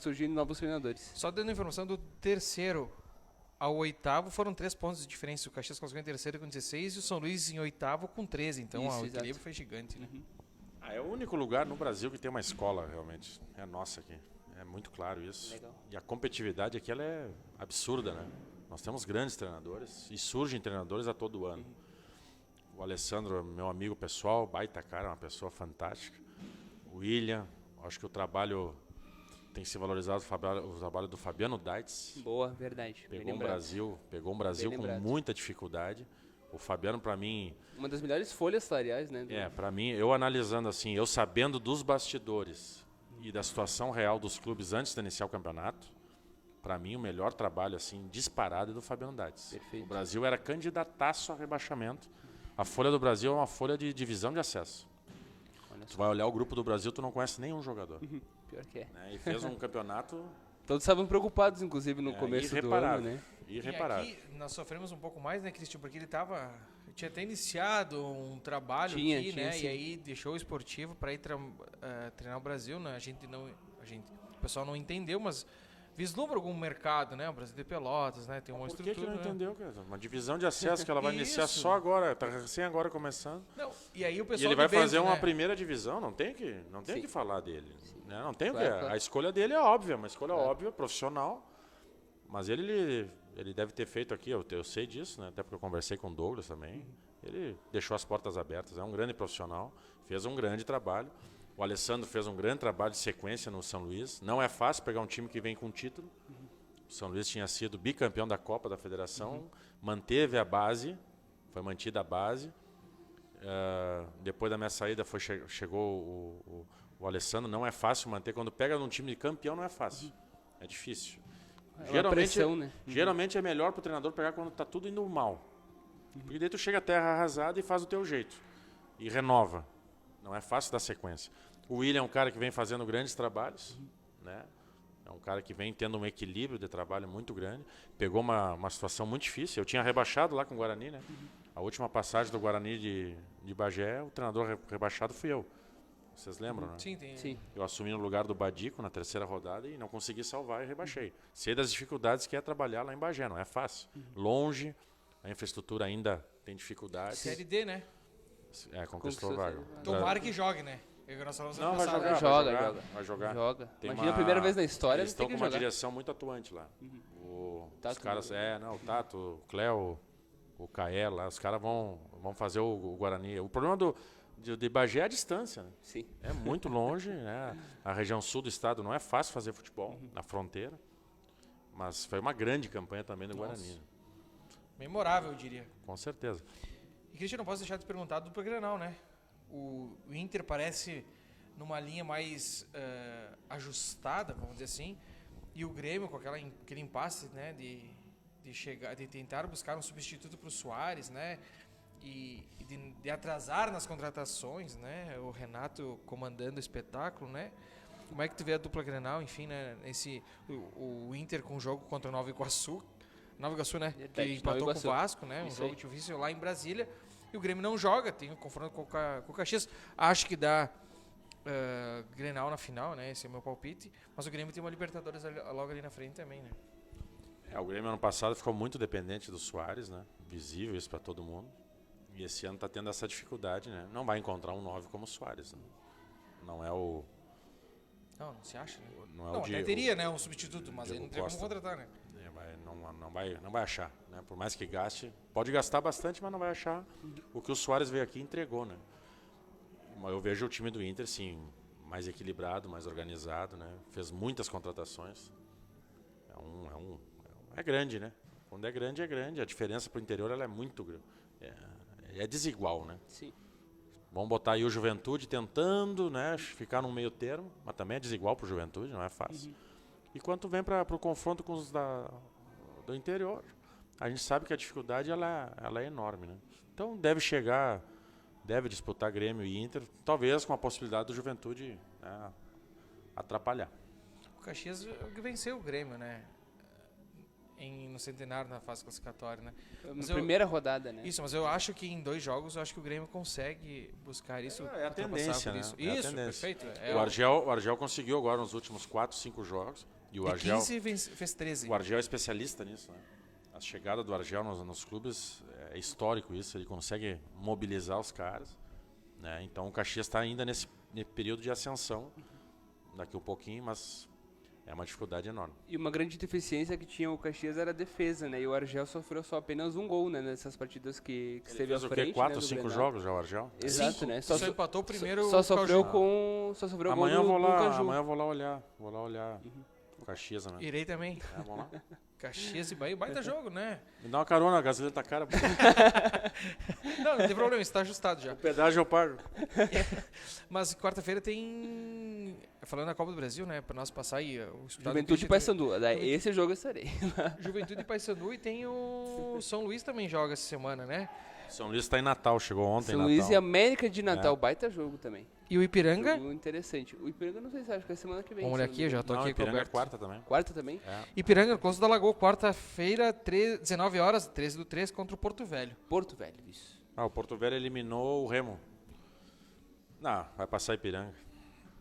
Surgindo novos treinadores.
Só dando informação do terceiro ao oitavo, foram 3 pontos de diferença. O Caxias conseguiu em terceiro com 16 e o São Luís em oitavo com 13. Então
Isso,
o
exato.
equilíbrio foi gigante, né?
É o único lugar no Brasil que tem uma escola, realmente. É a nossa aqui. É muito claro isso.
Legal.
E a competitividade aqui ela é absurda, né? Nós temos grandes treinadores e surgem treinadores a todo ano. O Alessandro, meu amigo pessoal, baita cara, uma pessoa fantástica. O William, acho que o trabalho tem que ser valorizado, o trabalho do Fabiano Daitz.
Boa, verdade. Bem
Pegou um
lembrado.
Brasil
Bem
com
lembrado.
muita dificuldade. O Fabiano, para mim,
Uma das melhores folhas salariais, né?
para mim, eu analisando assim, eu sabendo dos bastidores e da situação real dos clubes antes de iniciar o campeonato, para mim o melhor trabalho assim disparado é do Fabiano Daitz.
Perfeito.
O Brasil era candidataço a rebaixamento. A folha do Brasil é uma folha de divisão de acesso.
Olha
Tu
só.
vai olhar o grupo do Brasil, tu não conhece nenhum jogador.
Pior que é.
Né? E fez um campeonato
Todos estavam preocupados, inclusive, no começo do ano,
irreparável.
né?
Irreparável.
E aqui nós sofremos um pouco mais, né, Cristian? Porque ele tinha até iniciado um trabalho
Tinha,
né?
sim.
E aí deixou o esportivo para ir treinar o Brasil, né? O pessoal não entendeu, mas vislumbra algum mercado, né? O Brasil de Pelotas, né? Tem uma
Por que
estrutura.
não
né?
entendeu, cara? Uma divisão de acesso que ela vai iniciar
Isso.
só agora, tá recém agora começando.
Não, e aí o
E
pessoal
ele vai
do Bento,
fazer uma
né?
primeira divisão, não tem que
Sim.
falar dele. Né? Não tem o
Claro,
que.
claro.
A escolha dele é óbvia, uma escolha
Claro.
óbvia, profissional. Mas ele deve ter feito aqui, eu sei disso, né? Até porque eu conversei com o Douglas também. Ele deixou as portas abertas, é um grande profissional, fez um grande trabalho. O Alessandro fez um grande trabalho de sequência no São Luís. Não é fácil pegar um time que vem com título. O São Luís tinha sido bicampeão da Copa da Federação, manteve a base, foi mantida a base. Depois da minha saída chegou o Alessandro. Não é fácil manter. Quando pega num time de campeão, não é fácil. É difícil.
É uma pressão, né?
Geralmente é melhor para o treinador pegar quando está tudo indo mal. Porque daí tu chega a terra arrasada e faz o teu jeito. E renova. Não é fácil dar sequência. O William é um cara que vem fazendo grandes trabalhos. Né? É um cara que vem tendo um equilíbrio de trabalho muito grande. Pegou uma situação muito difícil. Eu tinha rebaixado lá com o Guarani, né? A última passagem do Guarani de Bagé, o treinador rebaixado fui eu. Vocês lembram, né?
Sim, tem.
Sim.
Eu assumi no lugar do Badico na terceira rodada e não consegui salvar e rebaixei. Sei das dificuldades que é trabalhar lá em Bagé, não é fácil. Longe, a infraestrutura ainda tem dificuldades.
Série D, né?
Conquistou a vaga.
Tomara que jogue, né? Nós falamos
Não,
ano
vai
passado.
jogar,
Joga.
vai jogar.
Joga.
Tem
Imagina a primeira vez na história,
Eles
tem
estão
que
com uma
jogar.
direção muito atuante lá. Os
Tato,
caras, o Tato, o Cléo, o Caé lá, os caras vão fazer o Guarani. O problema de Bagé é a distância, né?
Sim.
É muito longe, né? A região sul do estado não é fácil fazer futebol, na fronteira. Mas foi uma grande campanha também do Guarani, né?
Memorável, eu diria.
Com certeza.
E, Cristian, não posso deixar de perguntar do Grenal, né? O Inter parece numa linha mais ajustada, vamos dizer assim, e o Grêmio com aquele impasse, né, de tentar buscar um substituto para o Soares, né, e de atrasar nas contratações, né, o Renato comandando o espetáculo, né. Como é que tu vê a dupla Grenal, enfim, né, o Inter com o jogo contra o Nova Iguaçu, né,
Verdade,
que empatou
Nova
com o
Iguaçu.
Vasco, né, um
Isso
jogo
aí.
difícil lá em Brasília. E o Grêmio não joga, tem um confronto com o Caxias. Acho que dá Grenal na final, né? Esse é o meu palpite. Mas o Grêmio tem uma Libertadores logo ali na frente também, né?
O Grêmio ano passado ficou muito dependente do Soares, né? Visível isso para todo mundo. E esse ano está tendo essa dificuldade, né? Não vai encontrar um 9 como o Soares. Né? Não é o...
Não se acha, né?
Não é
Não,
o
até teria, né? Um substituto, mas aí
Diego
não teria como
Costa.
contratar, né?
Não vai achar, né? Por mais que gaste, pode gastar bastante, mas não vai achar o que o Soares veio aqui e entregou, né? Eu vejo o time do Inter, sim, mais equilibrado, mais organizado, né? Fez muitas contratações. É grande, né? Quando é grande, é grande. A diferença para o interior ela é muito grande. É desigual, né?
Sim.
Vamos botar aí o Juventude tentando, né? Ficar num meio termo, mas também é desigual para o Juventude, não é fácil. E quando vem para o confronto com os do interior, a gente sabe que a dificuldade ela é enorme, né? Então deve chegar deve disputar Grêmio e Inter, talvez com a possibilidade do Juventude, né, atrapalhar.
O Caxias venceu o Grêmio, né? No Centenário, na fase classificatória, né?
Na primeira rodada, né?
Isso, mas eu acho que em 2 jogos, eu acho que o Grêmio consegue buscar isso.
É a
ultrapassar
tendência,
por
né?
isso.
É a
Isso,
tendência.
perfeito.
O Argel conseguiu agora nos últimos 4, 5 jogos. E o
de
Argel,
15 fez 13.
o Argel é especialista nisso, né? A chegada do Argel nos clubes é histórico isso. Ele consegue mobilizar os caras, né? Então o Caxias está ainda nesse período de ascensão. Daqui um pouquinho, mas é uma dificuldade enorme.
E uma grande deficiência que tinha o Caxias era a defesa, né? E o Argel sofreu só apenas um gol, né? Nessas partidas que esteve à
Fez o
frente,
quê? 4
né,
ou
do
5
Grenal.
jogos já o Argel?
Exato,
5,
né?
Só empatou o primeiro.
Só sofreu
Caju.
o
Amanhã eu
gol
vou
do
lá,
Caju.
amanhã eu vou lá olhar o Caxias, né?
Irei também.
Vamos lá.
Caxias e Bahia, baita jogo, né?
Me dá uma carona, a gasolina tá cara.
Não tem problema, está ajustado já.
O pedágio eu pago.
Mas quarta-feira tem. Falando na Copa do Brasil, né? Pra nós passar aí. O
Juventude e Paysandu. Esse jogo eu estarei.
Juventude e Paysandu, e tem o São Luís também joga essa semana, né?
São Luís está em Natal, chegou ontem em
São
Natal.
Luís e América de Natal,
É.
baita jogo também.
E o Ipiranga.
Jogo interessante. O Ipiranga não sei se acha que é semana que vem.
Vamos olhar
se não
aqui,
me
eu já
engano.
tô
Não,
aqui
Ipiranga é
coberto.
quarta também.
Quarta também?
É.
Ipiranga, Close da Lagoa, quarta-feira, 19 horas, 13/3, contra o Porto Velho.
Porto Velho, isso.
Ah, o Porto Velho eliminou o Remo. Não, vai passar Ipiranga.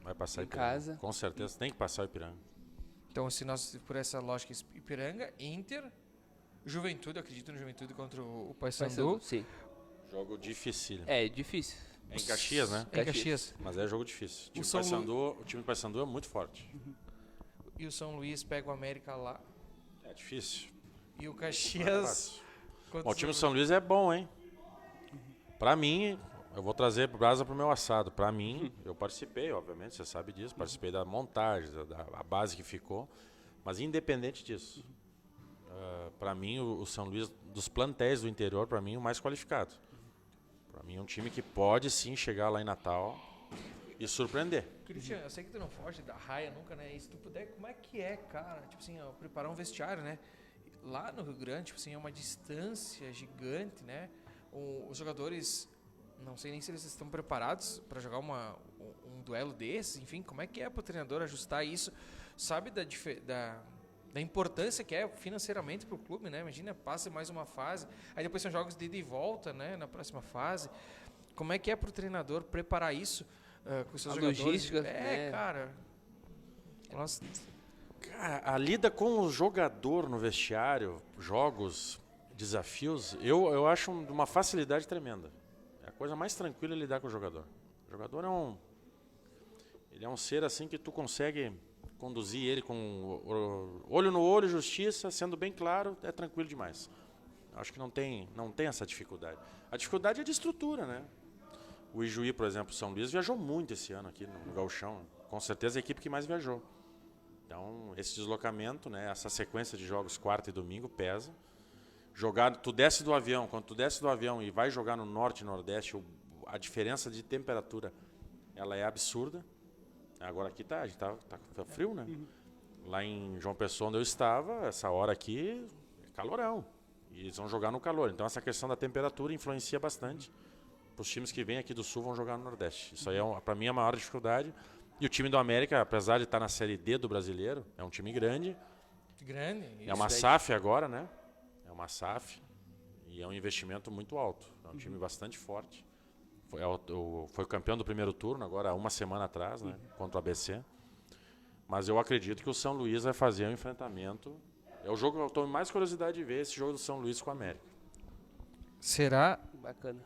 Vai passar
Em
Ipiranga.
casa.
Com certeza, tem que passar o Ipiranga.
Então, se nós, por essa lógica, Ipiranga, Inter, Juventude, eu acredito no Juventude contra o Paysandu.
Sim.
Jogo difícil.
É difícil.
É em Caxias, né?
Em Caxias.
Mas é jogo difícil. O time do Paysandu é muito forte.
E o São Luís pega o América lá.
É difícil.
E o
Não é
Caxias.
fácil.
contra
Bom, o time do São Luís é bom, hein? Pra mim, eu vou trazer brasa pro meu assado. Pra mim, eu participei, obviamente, você sabe disso. Participei da montagem, da base que ficou. Mas independente disso, pra mim, o São Luís, dos plantéis do interior, pra mim, o mais qualificado. Pra mim, é um time que pode sim chegar lá em Natal e surpreender.
Cristian, eu sei que tu não foge da raia nunca, né? E se tu puder, como é que é, cara? Tipo assim, ó, preparar um vestiário, né? Lá no Rio Grande, tipo assim, é uma distância gigante, né? Os jogadores, não sei nem se eles estão preparados para jogar um duelo desses, enfim, como é que é pro treinador ajustar isso? Sabe da importância que é financeiramente pro clube, né? Imagina, passa mais uma fase, aí depois são jogos de ida e volta, né? Na próxima fase. Como é que é pro treinador preparar isso com os seus
A
jogadores?
logística,
É,
né?
cara. Nossa,
Cara, a lida com o jogador no vestiário, jogos, desafios, eu acho uma facilidade tremenda. É a coisa mais tranquila lidar com o jogador. O jogador ele é um ser assim que tu consegue conduzir ele com olho no olho, justiça, sendo bem claro, é tranquilo demais. Acho que não tem essa dificuldade. A dificuldade é de estrutura, né? O Ijuí, por exemplo, São Luís, viajou muito esse ano aqui no Gauchão. Com certeza a equipe que mais viajou. Então, esse deslocamento, né, essa sequência de jogos quarta e domingo pesa. Tu desce do avião, quando tu desce do avião e vai jogar no norte e nordeste, a diferença de temperatura, ela é absurda. Agora aqui tá frio, né? Lá em João Pessoa, onde eu estava, essa hora aqui é calorão. E eles vão jogar no calor. Então, essa questão da temperatura influencia bastante. Os times que vêm aqui do Sul vão jogar no Nordeste. Isso aí, para mim, é a maior dificuldade. E o time do América, apesar de estar na Série D do Brasileiro, é um time grande.
grande.
É uma SAF agora, né? É uma SAF. E é um investimento muito alto. É um time bastante forte. Foi campeão do primeiro turno, agora uma semana atrás, né? Contra o ABC. Mas eu acredito que o São Luís vai fazer um enfrentamento. É o jogo que eu tenho mais curiosidade de ver, esse jogo do São Luís com o América.
Será
Bacana.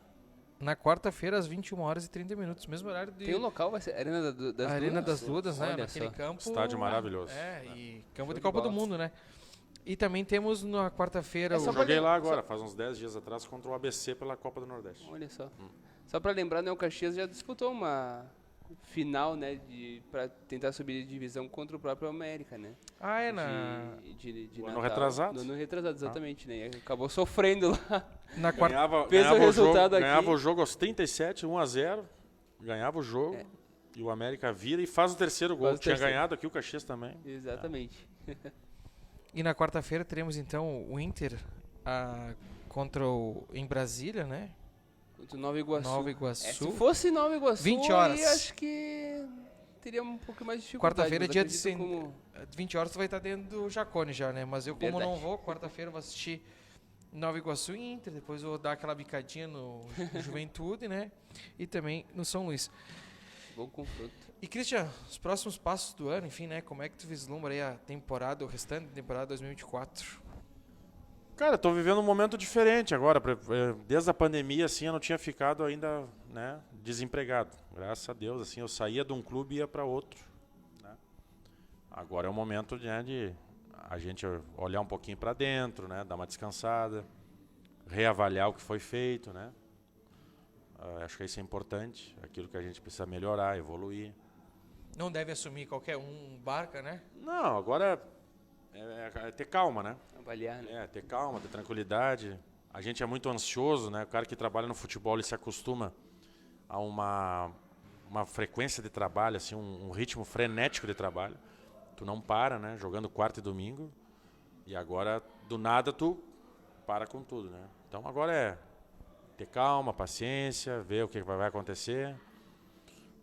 na quarta-feira, às 21h30, mesmo horário de...
Tem um local, vai ser Arena das Dudas.
Arena das Dudas, né?
Olha
Naquele
só.
campo.
Estádio maravilhoso.
E campo
Show
de
de
Copa do
bola.
Mundo, né? E também temos na quarta-feira
É só
Eu
o...
pra
joguei lá
só-
agora, faz uns 10 dias atrás, contra o ABC pela Copa do Nordeste.
Olha só. Só pra lembrar, né, o Caxias já disputou uma final, né, pra tentar subir de divisão contra o próprio América, né?
Ah, é na...
De
No ano
Natal.
retrasado.
No ano retrasado, exatamente, né? E acabou sofrendo lá.
Na quarta...
Fez o resultado aqui.
Ganhava o jogo aos 37, 1-0. Ganhava o jogo.
É.
E o América vira e faz o terceiro gol.
Faz o
Tinha
terceiro.
ganhado aqui o Caxias também.
Exatamente.
E na quarta-feira teremos então o Inter em Brasília, né?
Do Nova Iguaçu.
Nova Iguaçu.
Se fosse Nova Iguaçu,
20 horas.
aí acho que teria um pouco mais de dificuldade.
Quarta-feira é
mas
dia de
acredito como...
20 horas tu vai estar dentro do Jacone já, né? Mas eu, como
Verdade.
não vou, quarta-feira eu vou assistir Nova Iguaçu e Inter, depois eu vou dar aquela bicadinha no Juventude, né? E também no São Luís.
Bom confronto.
E, Christian, os próximos passos do ano, enfim, né? Como é que tu vislumbra aí a temporada, o restante da temporada 2024?
Cara, estou vivendo um momento diferente agora. Desde a pandemia, assim, eu não tinha ficado ainda, né, desempregado. Graças a Deus, assim, eu saía de um clube e ia para outro. Né? Agora é o momento, né, de a gente olhar um pouquinho para dentro, né, dar uma descansada, reavaliar o que foi feito, né? Acho que isso é importante, aquilo que a gente precisa melhorar, evoluir.
Não deve assumir qualquer um barca, né?
Não, agora é ter calma, né?
Avaliar, né?
É, ter calma, ter tranquilidade. A gente é muito ansioso, né? O cara que trabalha no futebol, ele se acostuma a uma frequência de trabalho, assim, um ritmo frenético de trabalho. Tu não para, né? Jogando quarta e domingo. E agora, do nada, tu para com tudo, né? Então agora é ter calma, paciência, ver o que vai acontecer.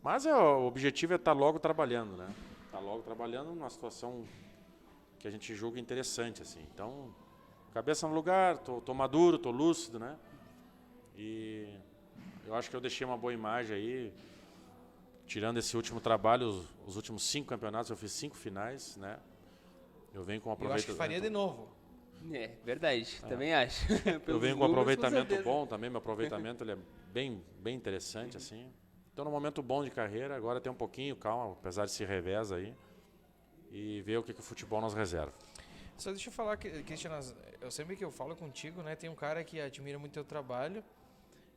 Mas o objetivo é estar logo trabalhando, né? Estar logo trabalhando numa situação que a gente julga interessante, assim. Então, cabeça no lugar, tô maduro, tô lúcido, né? E eu acho que eu deixei uma boa imagem aí. Tirando esse último trabalho, os últimos 5 campeonatos, eu fiz 5 finais, né? Eu venho com
Eu
aproveitamento.
acho que faria de novo.
É, verdade. Também acho.
Eu
Pelos
venho com um
números,
aproveitamento
certeza.
bom também, meu aproveitamento ele é bem interessante, assim. Então, num momento bom de carreira, agora tem um pouquinho, calma, apesar de se reveza aí, e ver o que o futebol nos reserva.
Só deixa eu falar, Christian, eu sempre que eu falo contigo, né, tem um cara que admira muito teu trabalho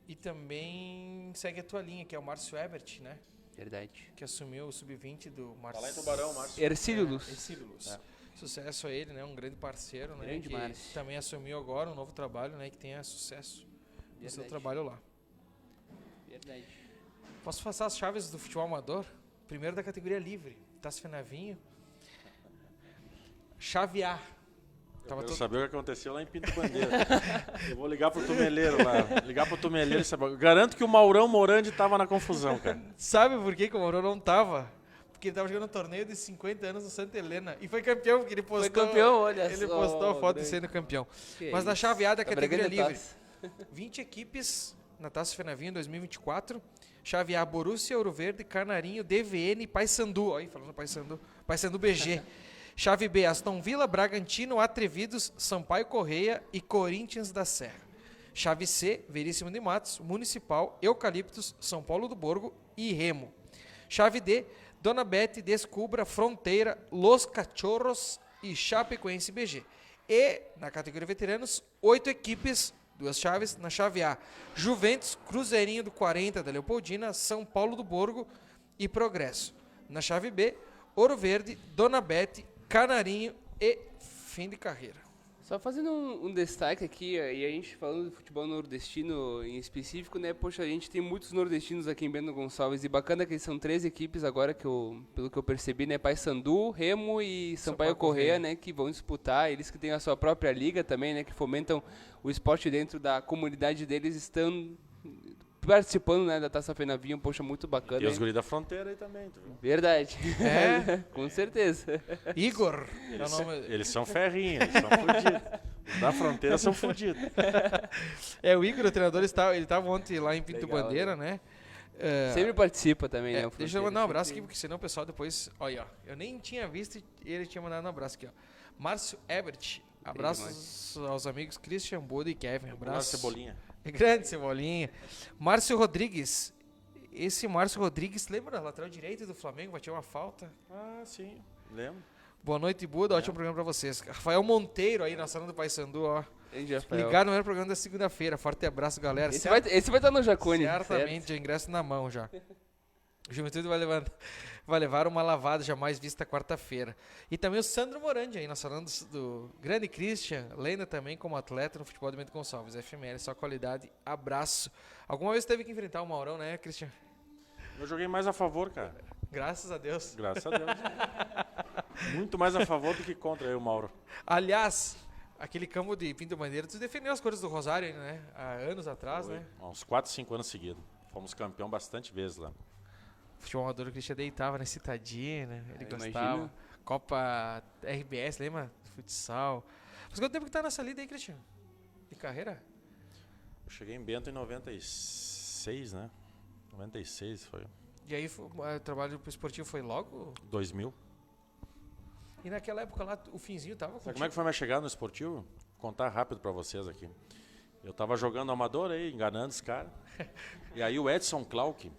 e também segue a tua linha, que é o Márcio Ebert, né?
Verdade.
Que assumiu o sub-20 do Márcio.
Tá lá em Tubarão, Márcio.
Ercílio Luz.
Ercílio Luz. Sucesso a ele, né? Um grande parceiro, né?
Grande
Que
Márcio.
também assumiu agora um novo trabalho, né? Que tenha sucesso no seu
Verdade.
trabalho lá.
Verdade.
Posso passar as chaves do futebol amador? Primeiro da categoria livre. Taça Fenavinho. Chave A.
Eu quero saber o que aconteceu lá em Pinto Bandeira. Eu vou ligar pro Tumeleiro lá. Ligar pro Tumeleiro e saber. Garanto que o Maurão Morandi tava na confusão, cara.
Sabe por que o Mauro não tava? Porque ele tava jogando um torneio de 50 anos no Santa Helena. E foi campeão, porque ele postou.
Foi campeão, olha
Ele
só,
postou a foto de
grande.
sendo campeão.
Que
Mas na
isso.
chave A da
Tá
categoria
brigando
livre.
taça.
20 equipes na Taça Fenavinho 2024. Chave A, Borussia, Ouro Verde, Canarinho, DVN e Paysandu. Aí, falando Paysandu. Paysandu BG. Chave B, Aston Villa, Bragantino, Atrevidos, Sampaio Correia e Corinthians da Serra. Chave C, Veríssimo de Matos, Municipal, Eucaliptos, São Paulo do Borgo e Remo. Chave D, Dona Bete, Descubra, Fronteira, Los Cachorros e Chapecoense BG. E, na categoria veteranos, 8 equipes, 2 chaves, na chave A, Juventus, Cruzeirinho do 40 da Leopoldina, São Paulo do Borgo e Progresso. Na chave B, Ouro Verde, Dona Bete, Canarinho e fim de carreira.
Só fazendo um destaque aqui, e a gente falando de futebol nordestino em específico, né? Poxa, a gente tem muitos nordestinos aqui em Bento Gonçalves e bacana que são 3 equipes agora, pelo que eu percebi, né? Paysandu, Remo e Sampaio Correia, né? Que vão disputar, eles que têm a sua própria liga também, né? Que fomentam o esporte dentro da comunidade deles, estão participando, né, da Taça Fenavinho, poxa, muito bacana.
E os
hein?
guri da fronteira aí também, tu viu?
Verdade.
É?
Com certeza.
Igor. é o nome-
Eles são ferrinhos, eles são fodidos. Os da fronteira são fodidos.
É, o Igor, o treinador, ele estava ontem lá em Pinto
Legal,
Bandeira, né? É,
Sempre participa também, né? o
deixa eu
Fronteira,
mandar um abraço aqui,
sempre-
porque senão o pessoal depois... Olha, ó, eu nem tinha visto e ele tinha mandado um abraço aqui, ó. Márcio Ebert. Abraços aos amigos Christian, Bodo e Kevin.
Nossa,
Abraço.
Cebolinha.
Grande Cebolinha. Márcio Rodrigues. Esse Márcio Rodrigues, lembra? Lateral direito do Flamengo, bateu uma falta.
Ah, sim, lembro.
Boa noite, Buda. Ótimo programa pra vocês. Rafael Monteiro aí na sala do Paysandu, ó.
Grande Rafael.
Ligado no primeiro programa da segunda-feira. Forte abraço, galera.
Esse vai estar no Jacone.
Certamente, já ingresso na mão já. O Juventude vai levar uma lavada jamais vista quarta-feira. E também o Sandro Morandi aí, nós falamos do grande Christian, lenda também como atleta no futebol de Bento Gonçalves. FML, só qualidade, abraço. Alguma vez teve que enfrentar o Maurão, né, Christian?
Eu joguei mais a favor, cara.
Graças a Deus.
Graças a Deus. Muito mais a favor do que contra eu, Mauro.
Aliás, aquele campo de Pinto Bandeira, tu defendeu as cores do Rosário, né? Há anos atrás,
Foi
né?
há uns 4, 5 anos seguidos. Fomos campeão bastante vezes lá.
O futebol amador, o Christian deitava nesse tadinho, né? Ele
Eu
gostava.
imagino.
Copa RBS, lembra? Futsal. Mas quanto tempo que tá nessa lida aí, Christian? De carreira?
Eu cheguei em Bento em 96, né? 96 foi.
E aí o trabalho esportivo foi logo?
2000.
E naquela época lá, o Finzinho tava
Sabe
contigo?
como é que foi minha chegada no esportivo? Vou contar rápido pra vocês aqui. Eu tava jogando amador aí, enganando os caras. E aí o Edson Clark,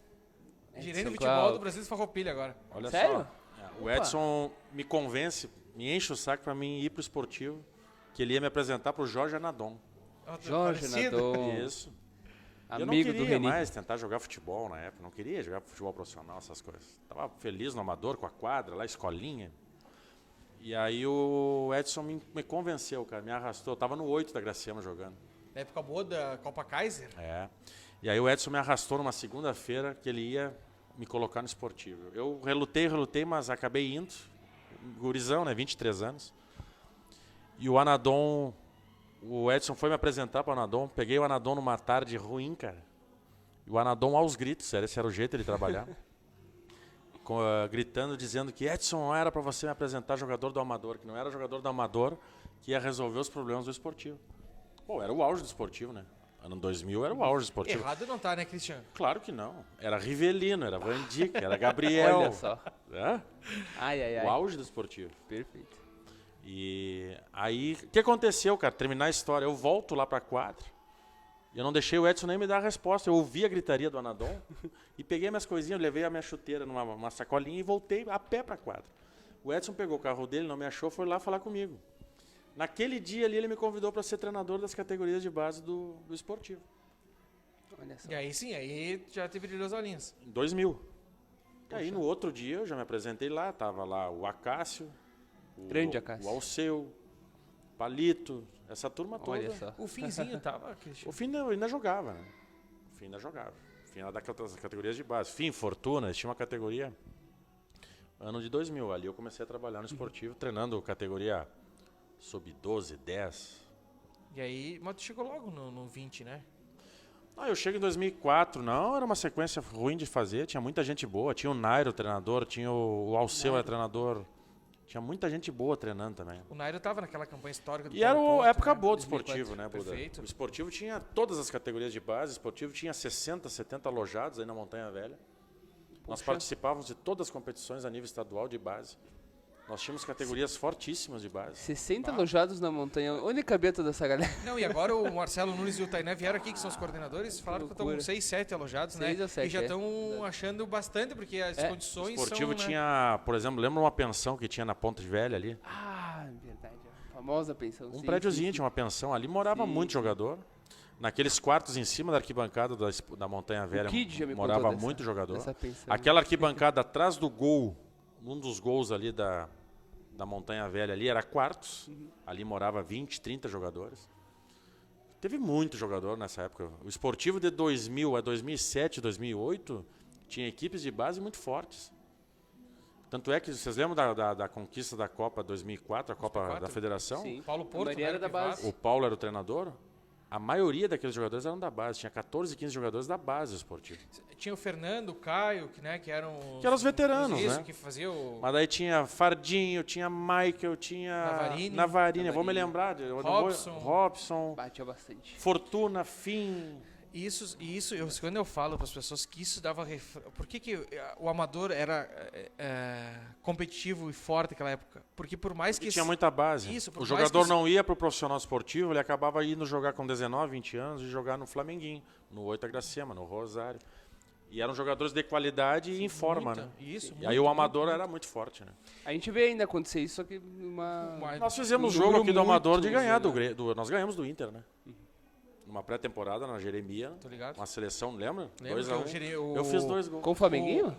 Gerente de
Edson
futebol
Cláudio.
do Brasil de Farroupilha agora.
olha
Sério?
só. O Edson me convence, me enche o saco pra mim ir pro esportivo, que ele ia me apresentar pro Jorge Anadon.
Jorge
Parecido.
Nadon,
Isso. Eu não
amigo do
queria
Reni.
mais tentar jogar futebol na época, não queria jogar futebol profissional, essas coisas. Tava feliz no amador, com a quadra, lá, escolinha. E aí o Edson me convenceu, cara, me arrastou. Eu tava no 8 da Graciema jogando.
Na época boa da Copa Kaiser.
É. E aí o Edson me arrastou numa segunda-feira que ele ia me colocar no esportivo. Eu relutei, mas acabei indo. Gurizão, né, 23 anos. E o Anadon, o Edson foi me apresentar para o Anadon. Peguei o Anadon numa tarde ruim, cara. E o Anadon aos gritos, esse era o jeito de trabalhar. Gritando, dizendo que Edson não era para você me apresentar jogador do Amador, que não era jogador do Amador que ia resolver os problemas do esportivo. Pô, era o auge do esportivo, né? Ano 2000 era o auge do esportivo.
Errado não tá, né, Cristiano?
Claro que não. Era Rivelino, era Van Dijk, era Gabriel.
Olha só.
É?
Ai.
O auge do esportivo.
Perfeito.
E aí, o que aconteceu, cara? Terminar a história, eu volto lá pra quadra. E eu não deixei o Edson nem me dar a resposta. Eu ouvi a gritaria do Anadon e peguei minhas coisinhas, eu levei a minha chuteira numa sacolinha e voltei a pé pra quadra. O Edson pegou o carro dele, não me achou, foi lá falar comigo. Naquele dia ali, ele me convidou para ser treinador das categorias de base do esportivo.
Olha só.
E aí sim, aí já teve brilhou as olhinhas.
Em 2000. E aí, no outro dia, eu já me apresentei lá. Tava lá o Acácio,
Grande Acácio.
o Alceu, o Palito, essa turma toda.
Olha só.
O Finzinho tava, Cristiano.
O Fim ainda jogava, né? O Fim ainda jogava. O Fim era das categorias de base. Fim, Fortuna, eles tinham uma categoria. Ano de 2000. Ali eu comecei a trabalhar no esportivo, treinando categoria sub-12, 10.
E aí, mas tu chegou logo no 20, né?
Eu chego em 2004, não, era uma sequência ruim de fazer, tinha muita gente boa, tinha o Nairo treinador, tinha o Alceu era treinador, tinha muita gente boa treinando também.
O Nairo tava naquela campanha histórica do
E era
Paulo
a
Porto,
época
né?
boa do
2004.
esportivo, né, Buda?
Perfeito.
O esportivo tinha todas as categorias de base, o esportivo tinha 60, 70 alojados aí na Montanha Velha. Nós participávamos de todas as competições a nível estadual de base. Nós tínhamos categorias fortíssimas de base.
60 alojados na montanha. Onde cabia toda essa galera?
Não, e agora o Marcelo Nunes e o Tainé vieram aqui, que são os coordenadores, falaram que estão com
Loucura.
6, 7 alojados,
6
né?
ou 7,
e já
é.
estão achando bastante, porque as
É.
O
condições
esportivo
são... né?
tinha, por exemplo, lembra uma pensão que tinha na Ponte Velha ali?
Ah, verdade. A famosa pensão.
Um
sim,
prédiozinho,
sim,
tinha uma pensão ali, morava
Sim,
muito
sim.
jogador. Naqueles quartos em cima da arquibancada da Montanha Velha,
Kid já me
morava
contou dessa-
muito jogador.
dessa pensão.
Aquela arquibancada atrás do gol, um dos gols ali da Montanha Velha ali, era quartos. Ali morava 20, 30 jogadores. Teve muito jogador nessa época. O esportivo de 2000 a 2007, 2008, tinha equipes de base muito fortes. Tanto é que, vocês lembram da conquista da Copa 2004, a Copa
2004?
da Federação?
Sim.
Paulo
A
Porto,
maioria era da
privado.
base.
O Paulo era o treinador. A maioria daqueles jogadores eram da base. Tinha 14, 15 jogadores da base do esportivo.
Tinha o Fernando, o Caio, que, né, que eram...
Que eram os veteranos,
isso,
né?
que fazia o...
Mas daí tinha Fardinho, tinha Michael, tinha
Navarrini.
vou me lembrar.
Robson.
Robson,
Batia bastante.
Fortuna, Fim.
Quando eu falo para as pessoas que isso dava... Por que o amador era competitivo e forte naquela época? Porque por mais que...
Tinha muita base.
Isso, por
O
mais
jogador
que-
não ia pro profissional esportivo, ele acabava indo jogar com 19, 20 anos e jogar no Flamenguinho, no 8 da Gracema, no Rosário. E eram jogadores de qualidade e em forma,
muita,
né?
Isso,
E aí o amador era muito forte, né?
A gente vê ainda acontecer isso, só que numa...
Nós fizemos
Um
jogo
número
aqui do Amador de
muito
ganhar
isolado.
nós ganhamos do Inter, né? Numa pré-temporada na Jeremia,
Tô ligado.
uma seleção, lembra?
Lembra
2
que
a
eu
1.
gerei o-
Eu fiz 2 gols.
Com o Flamenguinho?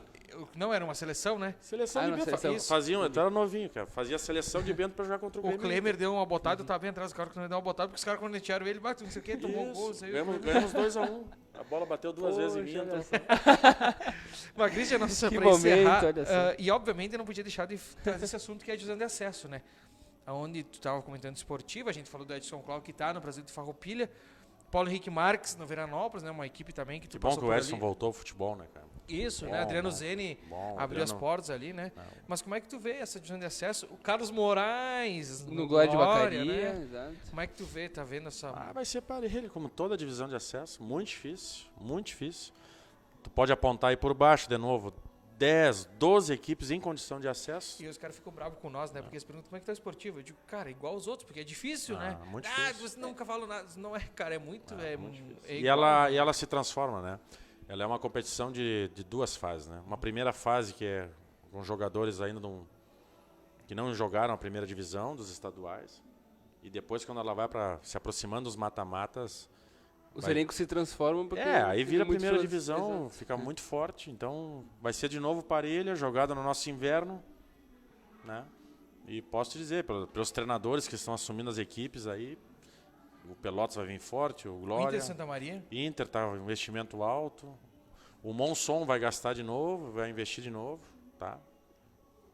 Não, era uma seleção, né?
Seleção
Ah,
de
uma
Bento.
seleção.
Faziam, eu era novinho, cara. Fazia seleção de Bento pra jogar contra o
O
Grêmio.
Klemer deu uma botada, eu tava bem atrás do cara que não deu uma botada, porque os caras quando tiraram ele, bateu, não sei o que, tomou um gol,
Isso.
saiu.
Ganhamos 2 a 1. A bola bateu 2 vezes em mim.
Poxa, olha
entrou.
Mas, Cristian, nossa,
Que
pra
momento,
encerrar,
olha só.
e obviamente eu não podia deixar de trazer esse assunto que é a divisão de acesso, né? onde tu estava comentando esportiva, a gente falou do Edson Clau que está no Brasil de Farroupilha, Paulo Henrique Marques no Veranópolis, né, uma equipe também que tu
Que bom
passou
que o
por
Edson
ali.
voltou ao futebol, né, cara?
Isso,
Bom,
né, Adriano
bom.
Zeni
Bom,
abriu as
Adriano-
portas ali, né?
Não.
Mas como é que tu vê essa divisão de acesso? O Carlos Moraes
No Glória de
Vacaria,
Vacaria,
né?
exato.
Como é que tu vê, tá vendo essa...
Vai ser parelho, como toda divisão de acesso. Muito difícil, muito difícil. Tu pode apontar aí por baixo, de novo, 10, 12 equipes em condição de acesso.
E os caras ficam bravos com nós, né? Porque eles perguntam como é que tá o esportivo. Eu digo, cara, igual os outros, porque é difícil, né?
Muito
Ah,
difícil.
você nunca fala nada. Não é, cara, é muito...
E
igual, né?
ela se transforma, né? Ela é uma competição de duas fases, né? Uma primeira fase que é com jogadores ainda que não jogaram a primeira divisão dos estaduais. E depois, quando ela vai para se aproximando dos mata-matas,
Os
vai-
elencos se transformam porque...
aí
tem
vira a
muitos
primeira
outros-
divisão,
Exato.
fica muito forte. Então, vai ser de novo parelha, jogada no nosso inverno, né? E posso te dizer, pelos treinadores que estão assumindo as equipes aí, o Pelotas vai vir forte, o
O
Glória,
Inter Santa Maria.
Inter tá um investimento alto, o Monson vai gastar de novo, vai investir de novo, tá?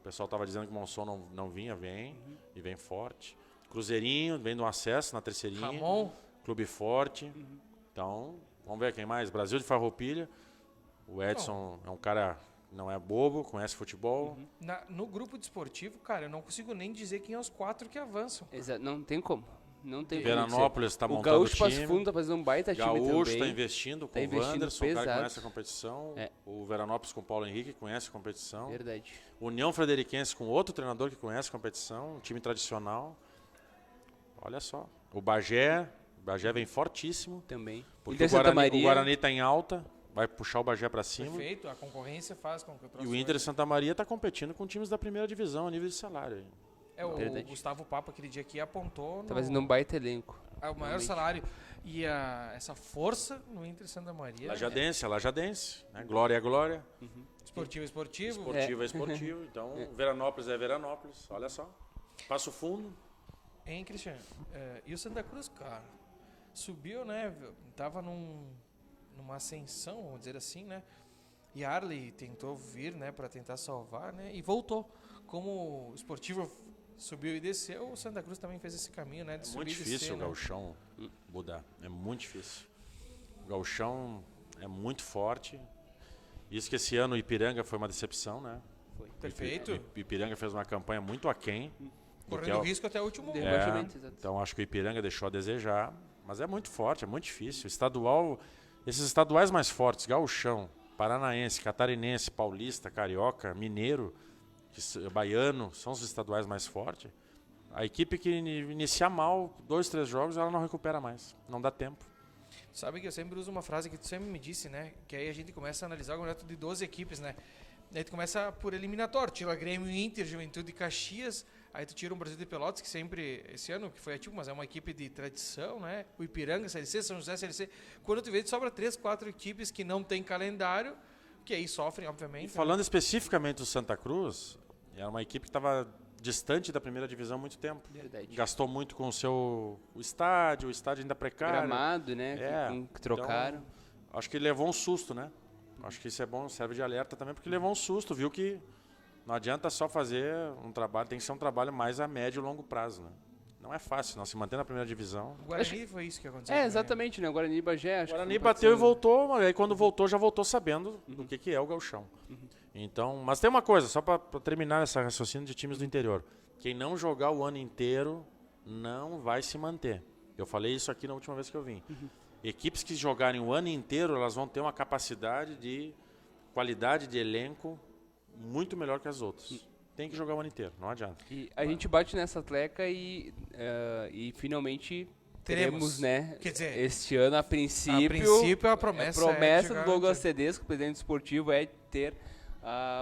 O pessoal estava dizendo que o Monson não vinha, vem, e vem forte. Cruzeirinho, vem do acesso na terceirinha.
Ramon.
Clube forte. Então, vamos ver quem mais. Brasil de Farroupilha. O Edson é um cara que não é bobo, conhece futebol.
No grupo desportivo, cara, eu não consigo nem dizer quem é os 4 que avançam.
Exato, não tem como. Não tem como
Veranópolis está
dizer. O
montando o
Gaúcho Passo
time.
Fundo tá fazendo um baita time
Gaúcho está
também.
investindo com
Tá
o
investindo
Wanderson, o cara que
pesado.
conhece a competição.
É.
O Veranópolis com o Paulo Henrique, conhece a competição.
Verdade.
União Frederiquense com outro treinador que conhece a competição, um time tradicional. Olha só. O Bagé vem fortíssimo.
Também.
Porque
Inter
o
Santa
Guarani,
Maria.
o Guarani está em alta, vai puxar o Bagé para cima.
Perfeito, a concorrência faz com que o
E
troço
o Inter
vai-
Santa Maria está competindo com times da primeira divisão a nível de salário.
É, o
Verdade.
Gustavo Papa aquele dia aqui apontou
Tá fazendo um baita elenco.
o maior
realmente.
salário. E essa força no Inter Santa Maria.
Lajadense, né? Glória é glória,
Esportivo é esportivo.
esportivo é esportivo. Então, Veranópolis é Veranópolis, olha só. Passo Fundo.
Hein, Cristiano? E o Santa Cruz, cara, subiu, né? Tava numa ascensão, vamos dizer assim, né? E Arley tentou vir, né, para tentar salvar, né? E voltou. Como o esportivo subiu e desceu, o Santa Cruz também fez esse caminho, né? De
É
subir
muito
e
difícil
descer,
o
né?
gauchão, Buda. É muito difícil. O gauchão é muito forte. Isso que esse ano o Ipiranga foi uma decepção, né?
Perfeito.
O Ipiranga fez uma campanha muito aquém. do que é
Correndo
o-
risco até o último
De
momento.
rebaixamento, exato.
Então acho que o Ipiranga deixou a desejar, mas é muito forte, é muito difícil. Estadual, esses estaduais mais fortes, gauchão, paranaense, catarinense, paulista, carioca, mineiro, baiano, são os estaduais mais fortes. A equipe que iniciar mal 2, 3 jogos, ela não recupera mais, não dá tempo.
Sabe que eu sempre uso uma frase que tu sempre me disse, né? Que aí a gente começa a analisar o campeonato de 12 equipes, né? Aí tu começa por eliminatório, tira Grêmio, Inter, Juventude e Caxias, aí tu tira um Brasil de Pelotas, que sempre, esse ano, que foi ativo, mas é uma equipe de tradição, né? O Ipiranga, CLC, São José, CLC. Quando tu vê, sobra 3, 4 equipes que não tem calendário, que aí sofrem, obviamente.
E falando especificamente do Santa Cruz, era uma equipe que estava distante da primeira divisão há muito tempo.
Verdade.
Gastou muito com o estádio ainda precário.
Gramado, né?
É,
Que trocaram.
Então, acho que levou um susto, né? Acho que isso é bom, serve de alerta também, porque levou um susto, viu que não adianta só fazer um trabalho, tem que ser um trabalho mais a médio e longo prazo, né? Não é fácil, não se manter na primeira divisão.
O Guarani foi isso que aconteceu.
É,
né?
exatamente, né? O Guarani e Bagé, acho
O Guarani
que
bateu e
pode ser-
voltou, mas aí quando voltou, já voltou sabendo do que é o gauchão. Então, mas tem uma coisa, só para terminar essa raciocínio de times do interior. Quem não jogar o ano inteiro não vai se manter. Eu falei isso aqui na última vez que eu vim. Equipes que jogarem o ano inteiro, elas vão ter uma capacidade de qualidade de elenco muito melhor que as outras. Tem que jogar o ano inteiro, não adianta.
E a gente bate nessa tecla e finalmente teremos, né?
Quer dizer,
este ano, a princípio,
a promessa,
a promessa
é chegar
do Douglas
no-
Tedesco, presidente esportivo, é ter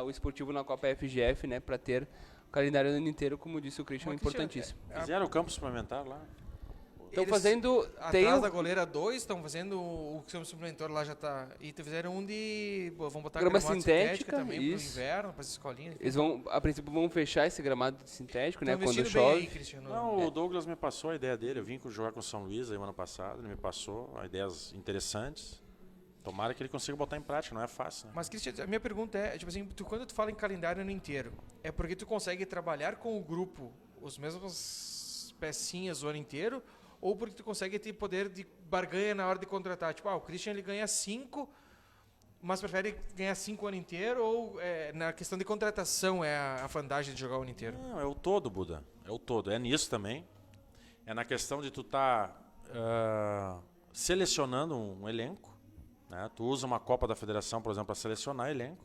o esportivo na Copa FGF, né? Para ter o calendário o ano inteiro, como disse o Christian, é
Mas, Cristiano,
importantíssimo.
Fizeram o campo suplementar lá?
Estão
Eles,
fazendo. Tem
Atrás
o
da goleira 2, estão fazendo o que o suplementor lá já tá. E fizeram um de. Vão botar
Grama
gramado
sintética,
também
isso.
pro inverno, para as escolinhas.
Eles vão, a princípio, vão fechar esse gramado sintético, né?
Tão
Quando
investindo bem
chove.
aí, Cristiano.
Não, o Douglas me passou a ideia dele. Eu vim jogar com o São Luís aí o ano passado. Ele me passou ideias interessantes. Tomara que ele consiga botar em prática, não é fácil, né?
Mas, Cristiano, a minha pergunta é, tipo assim, quando tu fala em calendário ano inteiro, é porque tu consegue trabalhar com o grupo os mesmos pecinhas o ano inteiro, ou porque tu consegue ter poder de barganha na hora de contratar? Tipo, o Christian ele ganha 5, mas prefere ganhar 5 o ano inteiro, ou na questão de contratação é a vantagem de jogar o ano inteiro?
Não, é o todo, Buda. É o todo. É nisso também. É na questão de tu estar selecionando um elenco. Né? Tu usa uma Copa da Federação, por exemplo, para selecionar elenco.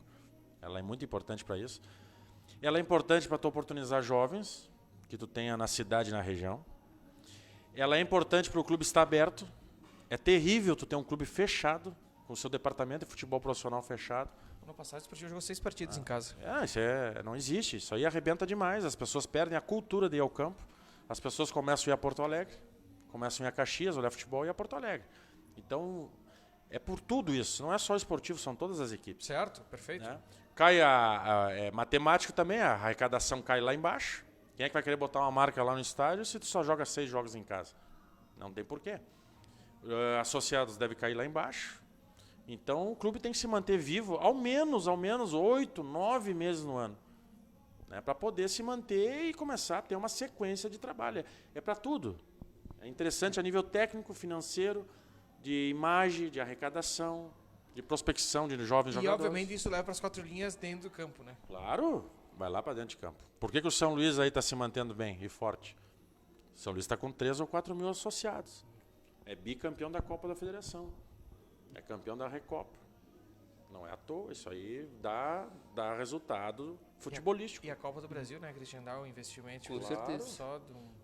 Ela é muito importante para isso. Ela é importante para tu oportunizar jovens que tu tenha na cidade e na região. Ela é importante para o clube estar aberto. É terrível tu ter um clube fechado, com o seu departamento de futebol profissional fechado.
Ano passado o Esportivo jogou 6 partidas em casa.
Isso não existe. Isso aí arrebenta demais. As pessoas perdem a cultura de ir ao campo. As pessoas começam a ir a Porto Alegre, começam a ir a Caxias, olhar futebol e ir a Porto Alegre. Então, é por tudo isso. Não é só o esportivo, são todas as equipes.
Certo, perfeito.
Né? Cai matemático também, a arrecadação cai lá embaixo. Quem é que vai querer botar uma marca lá no estádio se tu só joga 6 jogos em casa? Não tem porquê. Associados deve cair lá embaixo. Então o clube tem que se manter vivo ao menos 8, 9 meses no ano. Né, para poder se manter e começar a ter uma sequência de trabalho. É para tudo. É interessante a nível técnico, financeiro, de imagem, de arrecadação, de prospecção de jovens jogadores.
E obviamente isso leva para as 4 linhas dentro do campo, né?
Claro, vai lá para dentro de campo. Por que o São Luís aí está se mantendo bem e forte? O São Luís está com 3 ou 4 mil associados. É bicampeão da Copa da Federação. É campeão da Recopa. Não é à toa, isso aí dá resultado futebolístico.
E a Copa do Brasil, né, Christian, dá um investimento.
Com certeza.
Só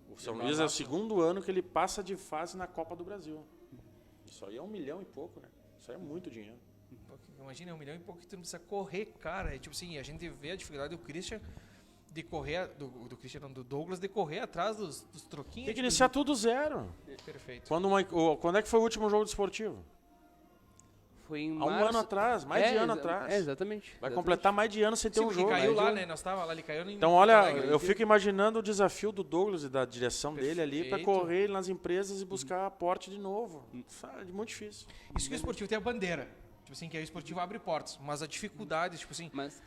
O São Luís é o segundo ano que ele passa de fase na Copa do Brasil. Isso aí é 1 milhão e pouco, né? Isso aí é muito dinheiro.
Imagina, 1 milhão e pouco que tu não precisa correr, cara. É tipo assim, a gente vê a dificuldade do Christian de correr, do Douglas, de correr atrás dos troquinhos.
Tem que iniciar tudo zero.
Perfeito.
Quando é que foi o último jogo do esportivo?
Foi em
Há um ano atrás, mais de ano atrás.
Exatamente.
Vai completar mais de ano sem ter um jogo.
Ele caiu
né?
lá, né? Nós tava lá, ele caiu em
Então,
Porto
olha,
Alegre.
eu fico imaginando o desafio do Douglas e da direção dele ali para
Perfeito.
correr nas empresas e buscar aporte de novo. Sabe, muito difícil.
Isso que o esportivo tem a bandeira. Tipo assim, que aí o esportivo abre portas. Mas a dificuldade, tipo assim...
Mas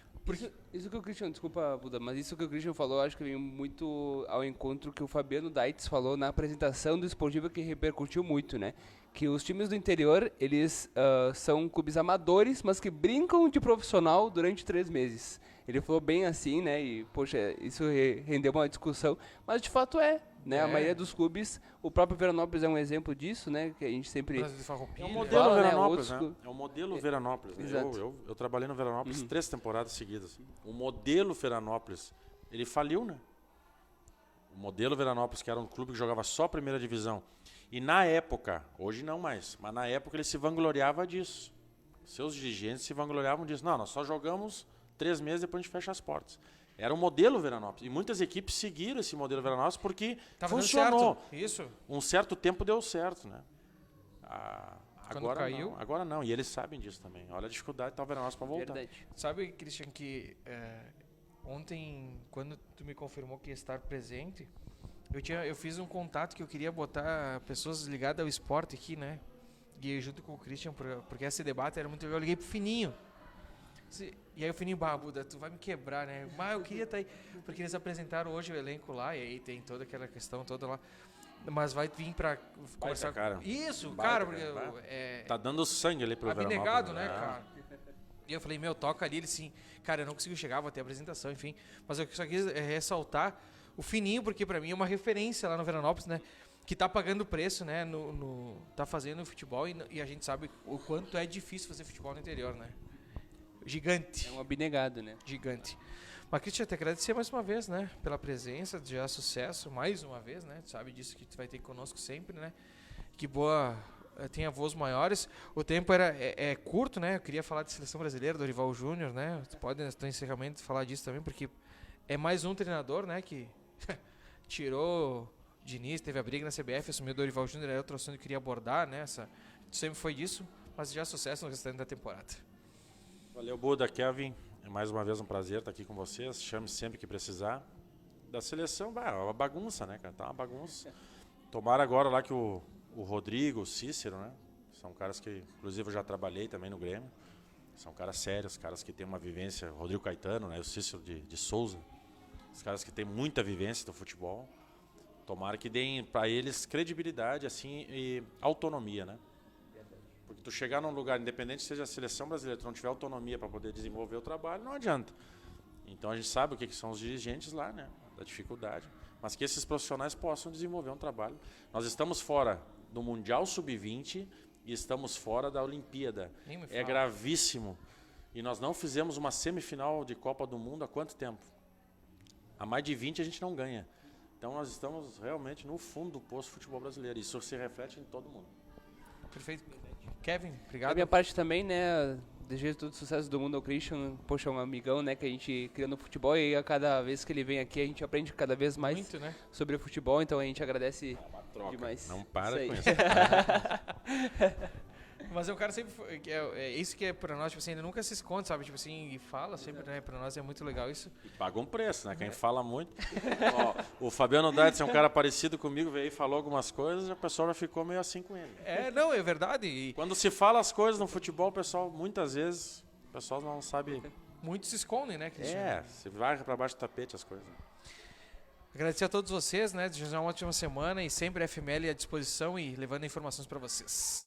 isso que o Christian, desculpa, Buda, mas isso que o Christian falou, acho que vem muito ao encontro que o Fabiano Daitz falou na apresentação do esportivo, que repercutiu muito, né? Que os times do interior, eles são clubes amadores, mas que brincam de profissional durante 3 meses. Ele falou bem assim, né? E, poxa, isso rendeu uma discussão, mas de fato né? A maioria dos clubes, o próprio Veranópolis é um exemplo disso, né? Que a gente sempre...
Brasil de Farroupilha.
É o modelo
Fala, né,
Veranópolis,
outros
né? É o modelo Veranópolis. Né?
Exato.
Eu trabalhei no Veranópolis 3 temporadas seguidas. O modelo Veranópolis, ele faliu, né? O modelo Veranópolis, que era um clube que jogava só a primeira divisão. E na época, hoje não mais, mas na época ele se vangloriava disso. Seus dirigentes se vangloriavam disso. Não, nós só jogamos 3 meses, depois a gente fecha as portas. Era o modelo Veranópolis. E muitas equipes seguiram esse modelo Veranópolis porque
Tava
funcionou.
dando certo. Isso.
Um certo tempo deu certo, né?
Quando
Agora
caiu?
não, agora não. E eles sabem disso também. Olha a dificuldade que tá o Veranópolis para voltar.
Verdade.
Sabe, Christian, que ontem, quando tu me confirmou que ia estar presente, eu fiz um contato que eu queria botar pessoas ligadas ao esporte aqui, né? E junto com o Christian, porque esse debate era muito legal. Eu liguei pro Fininho. E aí o Fininho, Buda, tu vai me quebrar, né? Mas eu queria estar aí. Porque eles apresentaram hoje o elenco lá, e aí tem toda aquela questão toda lá. Mas vai vir pra conversar.
cara.
Isso,
Baita,
cara, porque
cara. Tá dando sangue ali pro
abnegado,
Veranópolis.
né, cara? E eu falei, toca ali. Ele sim, cara, eu não consigo chegar, vou ter apresentação, enfim. Mas eu só quis ressaltar o Fininho, porque pra mim é uma referência lá no Veranópolis, né? Que tá pagando preço, né? Tá fazendo futebol e a gente sabe o quanto é difícil fazer futebol no interior, né? Gigante.
É um abnegado, né?
Gigante. Mas, Christian, te agradecer mais uma vez, né? Pela presença, já sucesso, mais uma vez, né? Tu sabe disso que tu vai ter conosco sempre, né? Que boa, tenha voos maiores. O tempo é curto, né? Eu queria falar de seleção brasileira, Dorival Júnior, né? Tu pode, no encerramento, falar disso também, porque é mais um treinador, né? Que tirou Diniz, teve a briga na CBF, assumiu o Dorival Júnior, era outro assunto que eu queria abordar, né? Sempre foi disso, mas já sucesso no restante da temporada.
Valeu, Buda, Kevin. É mais uma vez um prazer estar aqui com vocês. Chame sempre que precisar. Da seleção, é uma bagunça, né, cara? Tá uma bagunça. Tomara agora lá que o Rodrigo, o Cícero, né? São caras que, inclusive, eu já trabalhei também no Grêmio. São caras sérios, caras que têm uma vivência. Rodrigo Caetano, né? O Cícero de Souza. Os caras que têm muita vivência do futebol. Tomara que deem para eles credibilidade assim, e autonomia, né? Porque tu chegar num lugar, independente seja a seleção brasileira, tu não tiver autonomia para poder desenvolver o trabalho, não adianta. Então a gente sabe o que são os dirigentes lá, né? Da dificuldade. Mas que esses profissionais possam desenvolver um trabalho. Nós estamos fora do Mundial Sub-20 e estamos fora da Olimpíada. É gravíssimo. E nós não fizemos uma semifinal de Copa do Mundo há quanto tempo? Há mais de 20 a gente não ganha. Então nós estamos realmente no fundo do poço do futebol brasileiro. Isso se reflete em todo mundo.
Perfeito. Kevin, obrigado.
Da minha parte também, né, desejo todo o sucesso do mundo ao Christian, poxa, um amigão, né, que a gente cria no futebol e a cada vez que ele vem aqui a gente aprende cada vez mais
Muito, né?
sobre o futebol, então a gente agradece demais.
Não para
Isso
com
aí.
isso.
Mas o cara sempre. É isso que é pra nós, tipo assim, ele nunca se esconde, sabe? Tipo assim, e fala sempre, né? Pra nós é muito legal isso.
E paga um preço, né? Quem fala muito. Ó, o Fabiano Dades é um cara parecido comigo, veio e falou algumas coisas, a pessoa já ficou meio assim com ele.
Não, é verdade. E
Quando se fala as coisas no futebol, o pessoal, muitas vezes, o pessoal não sabe.
muitos se escondem, né, Cristiano?
Se varre pra baixo do tapete as coisas.
Agradecer a todos vocês, né? Desejar uma ótima semana e sempre a FML à disposição e levando informações pra vocês.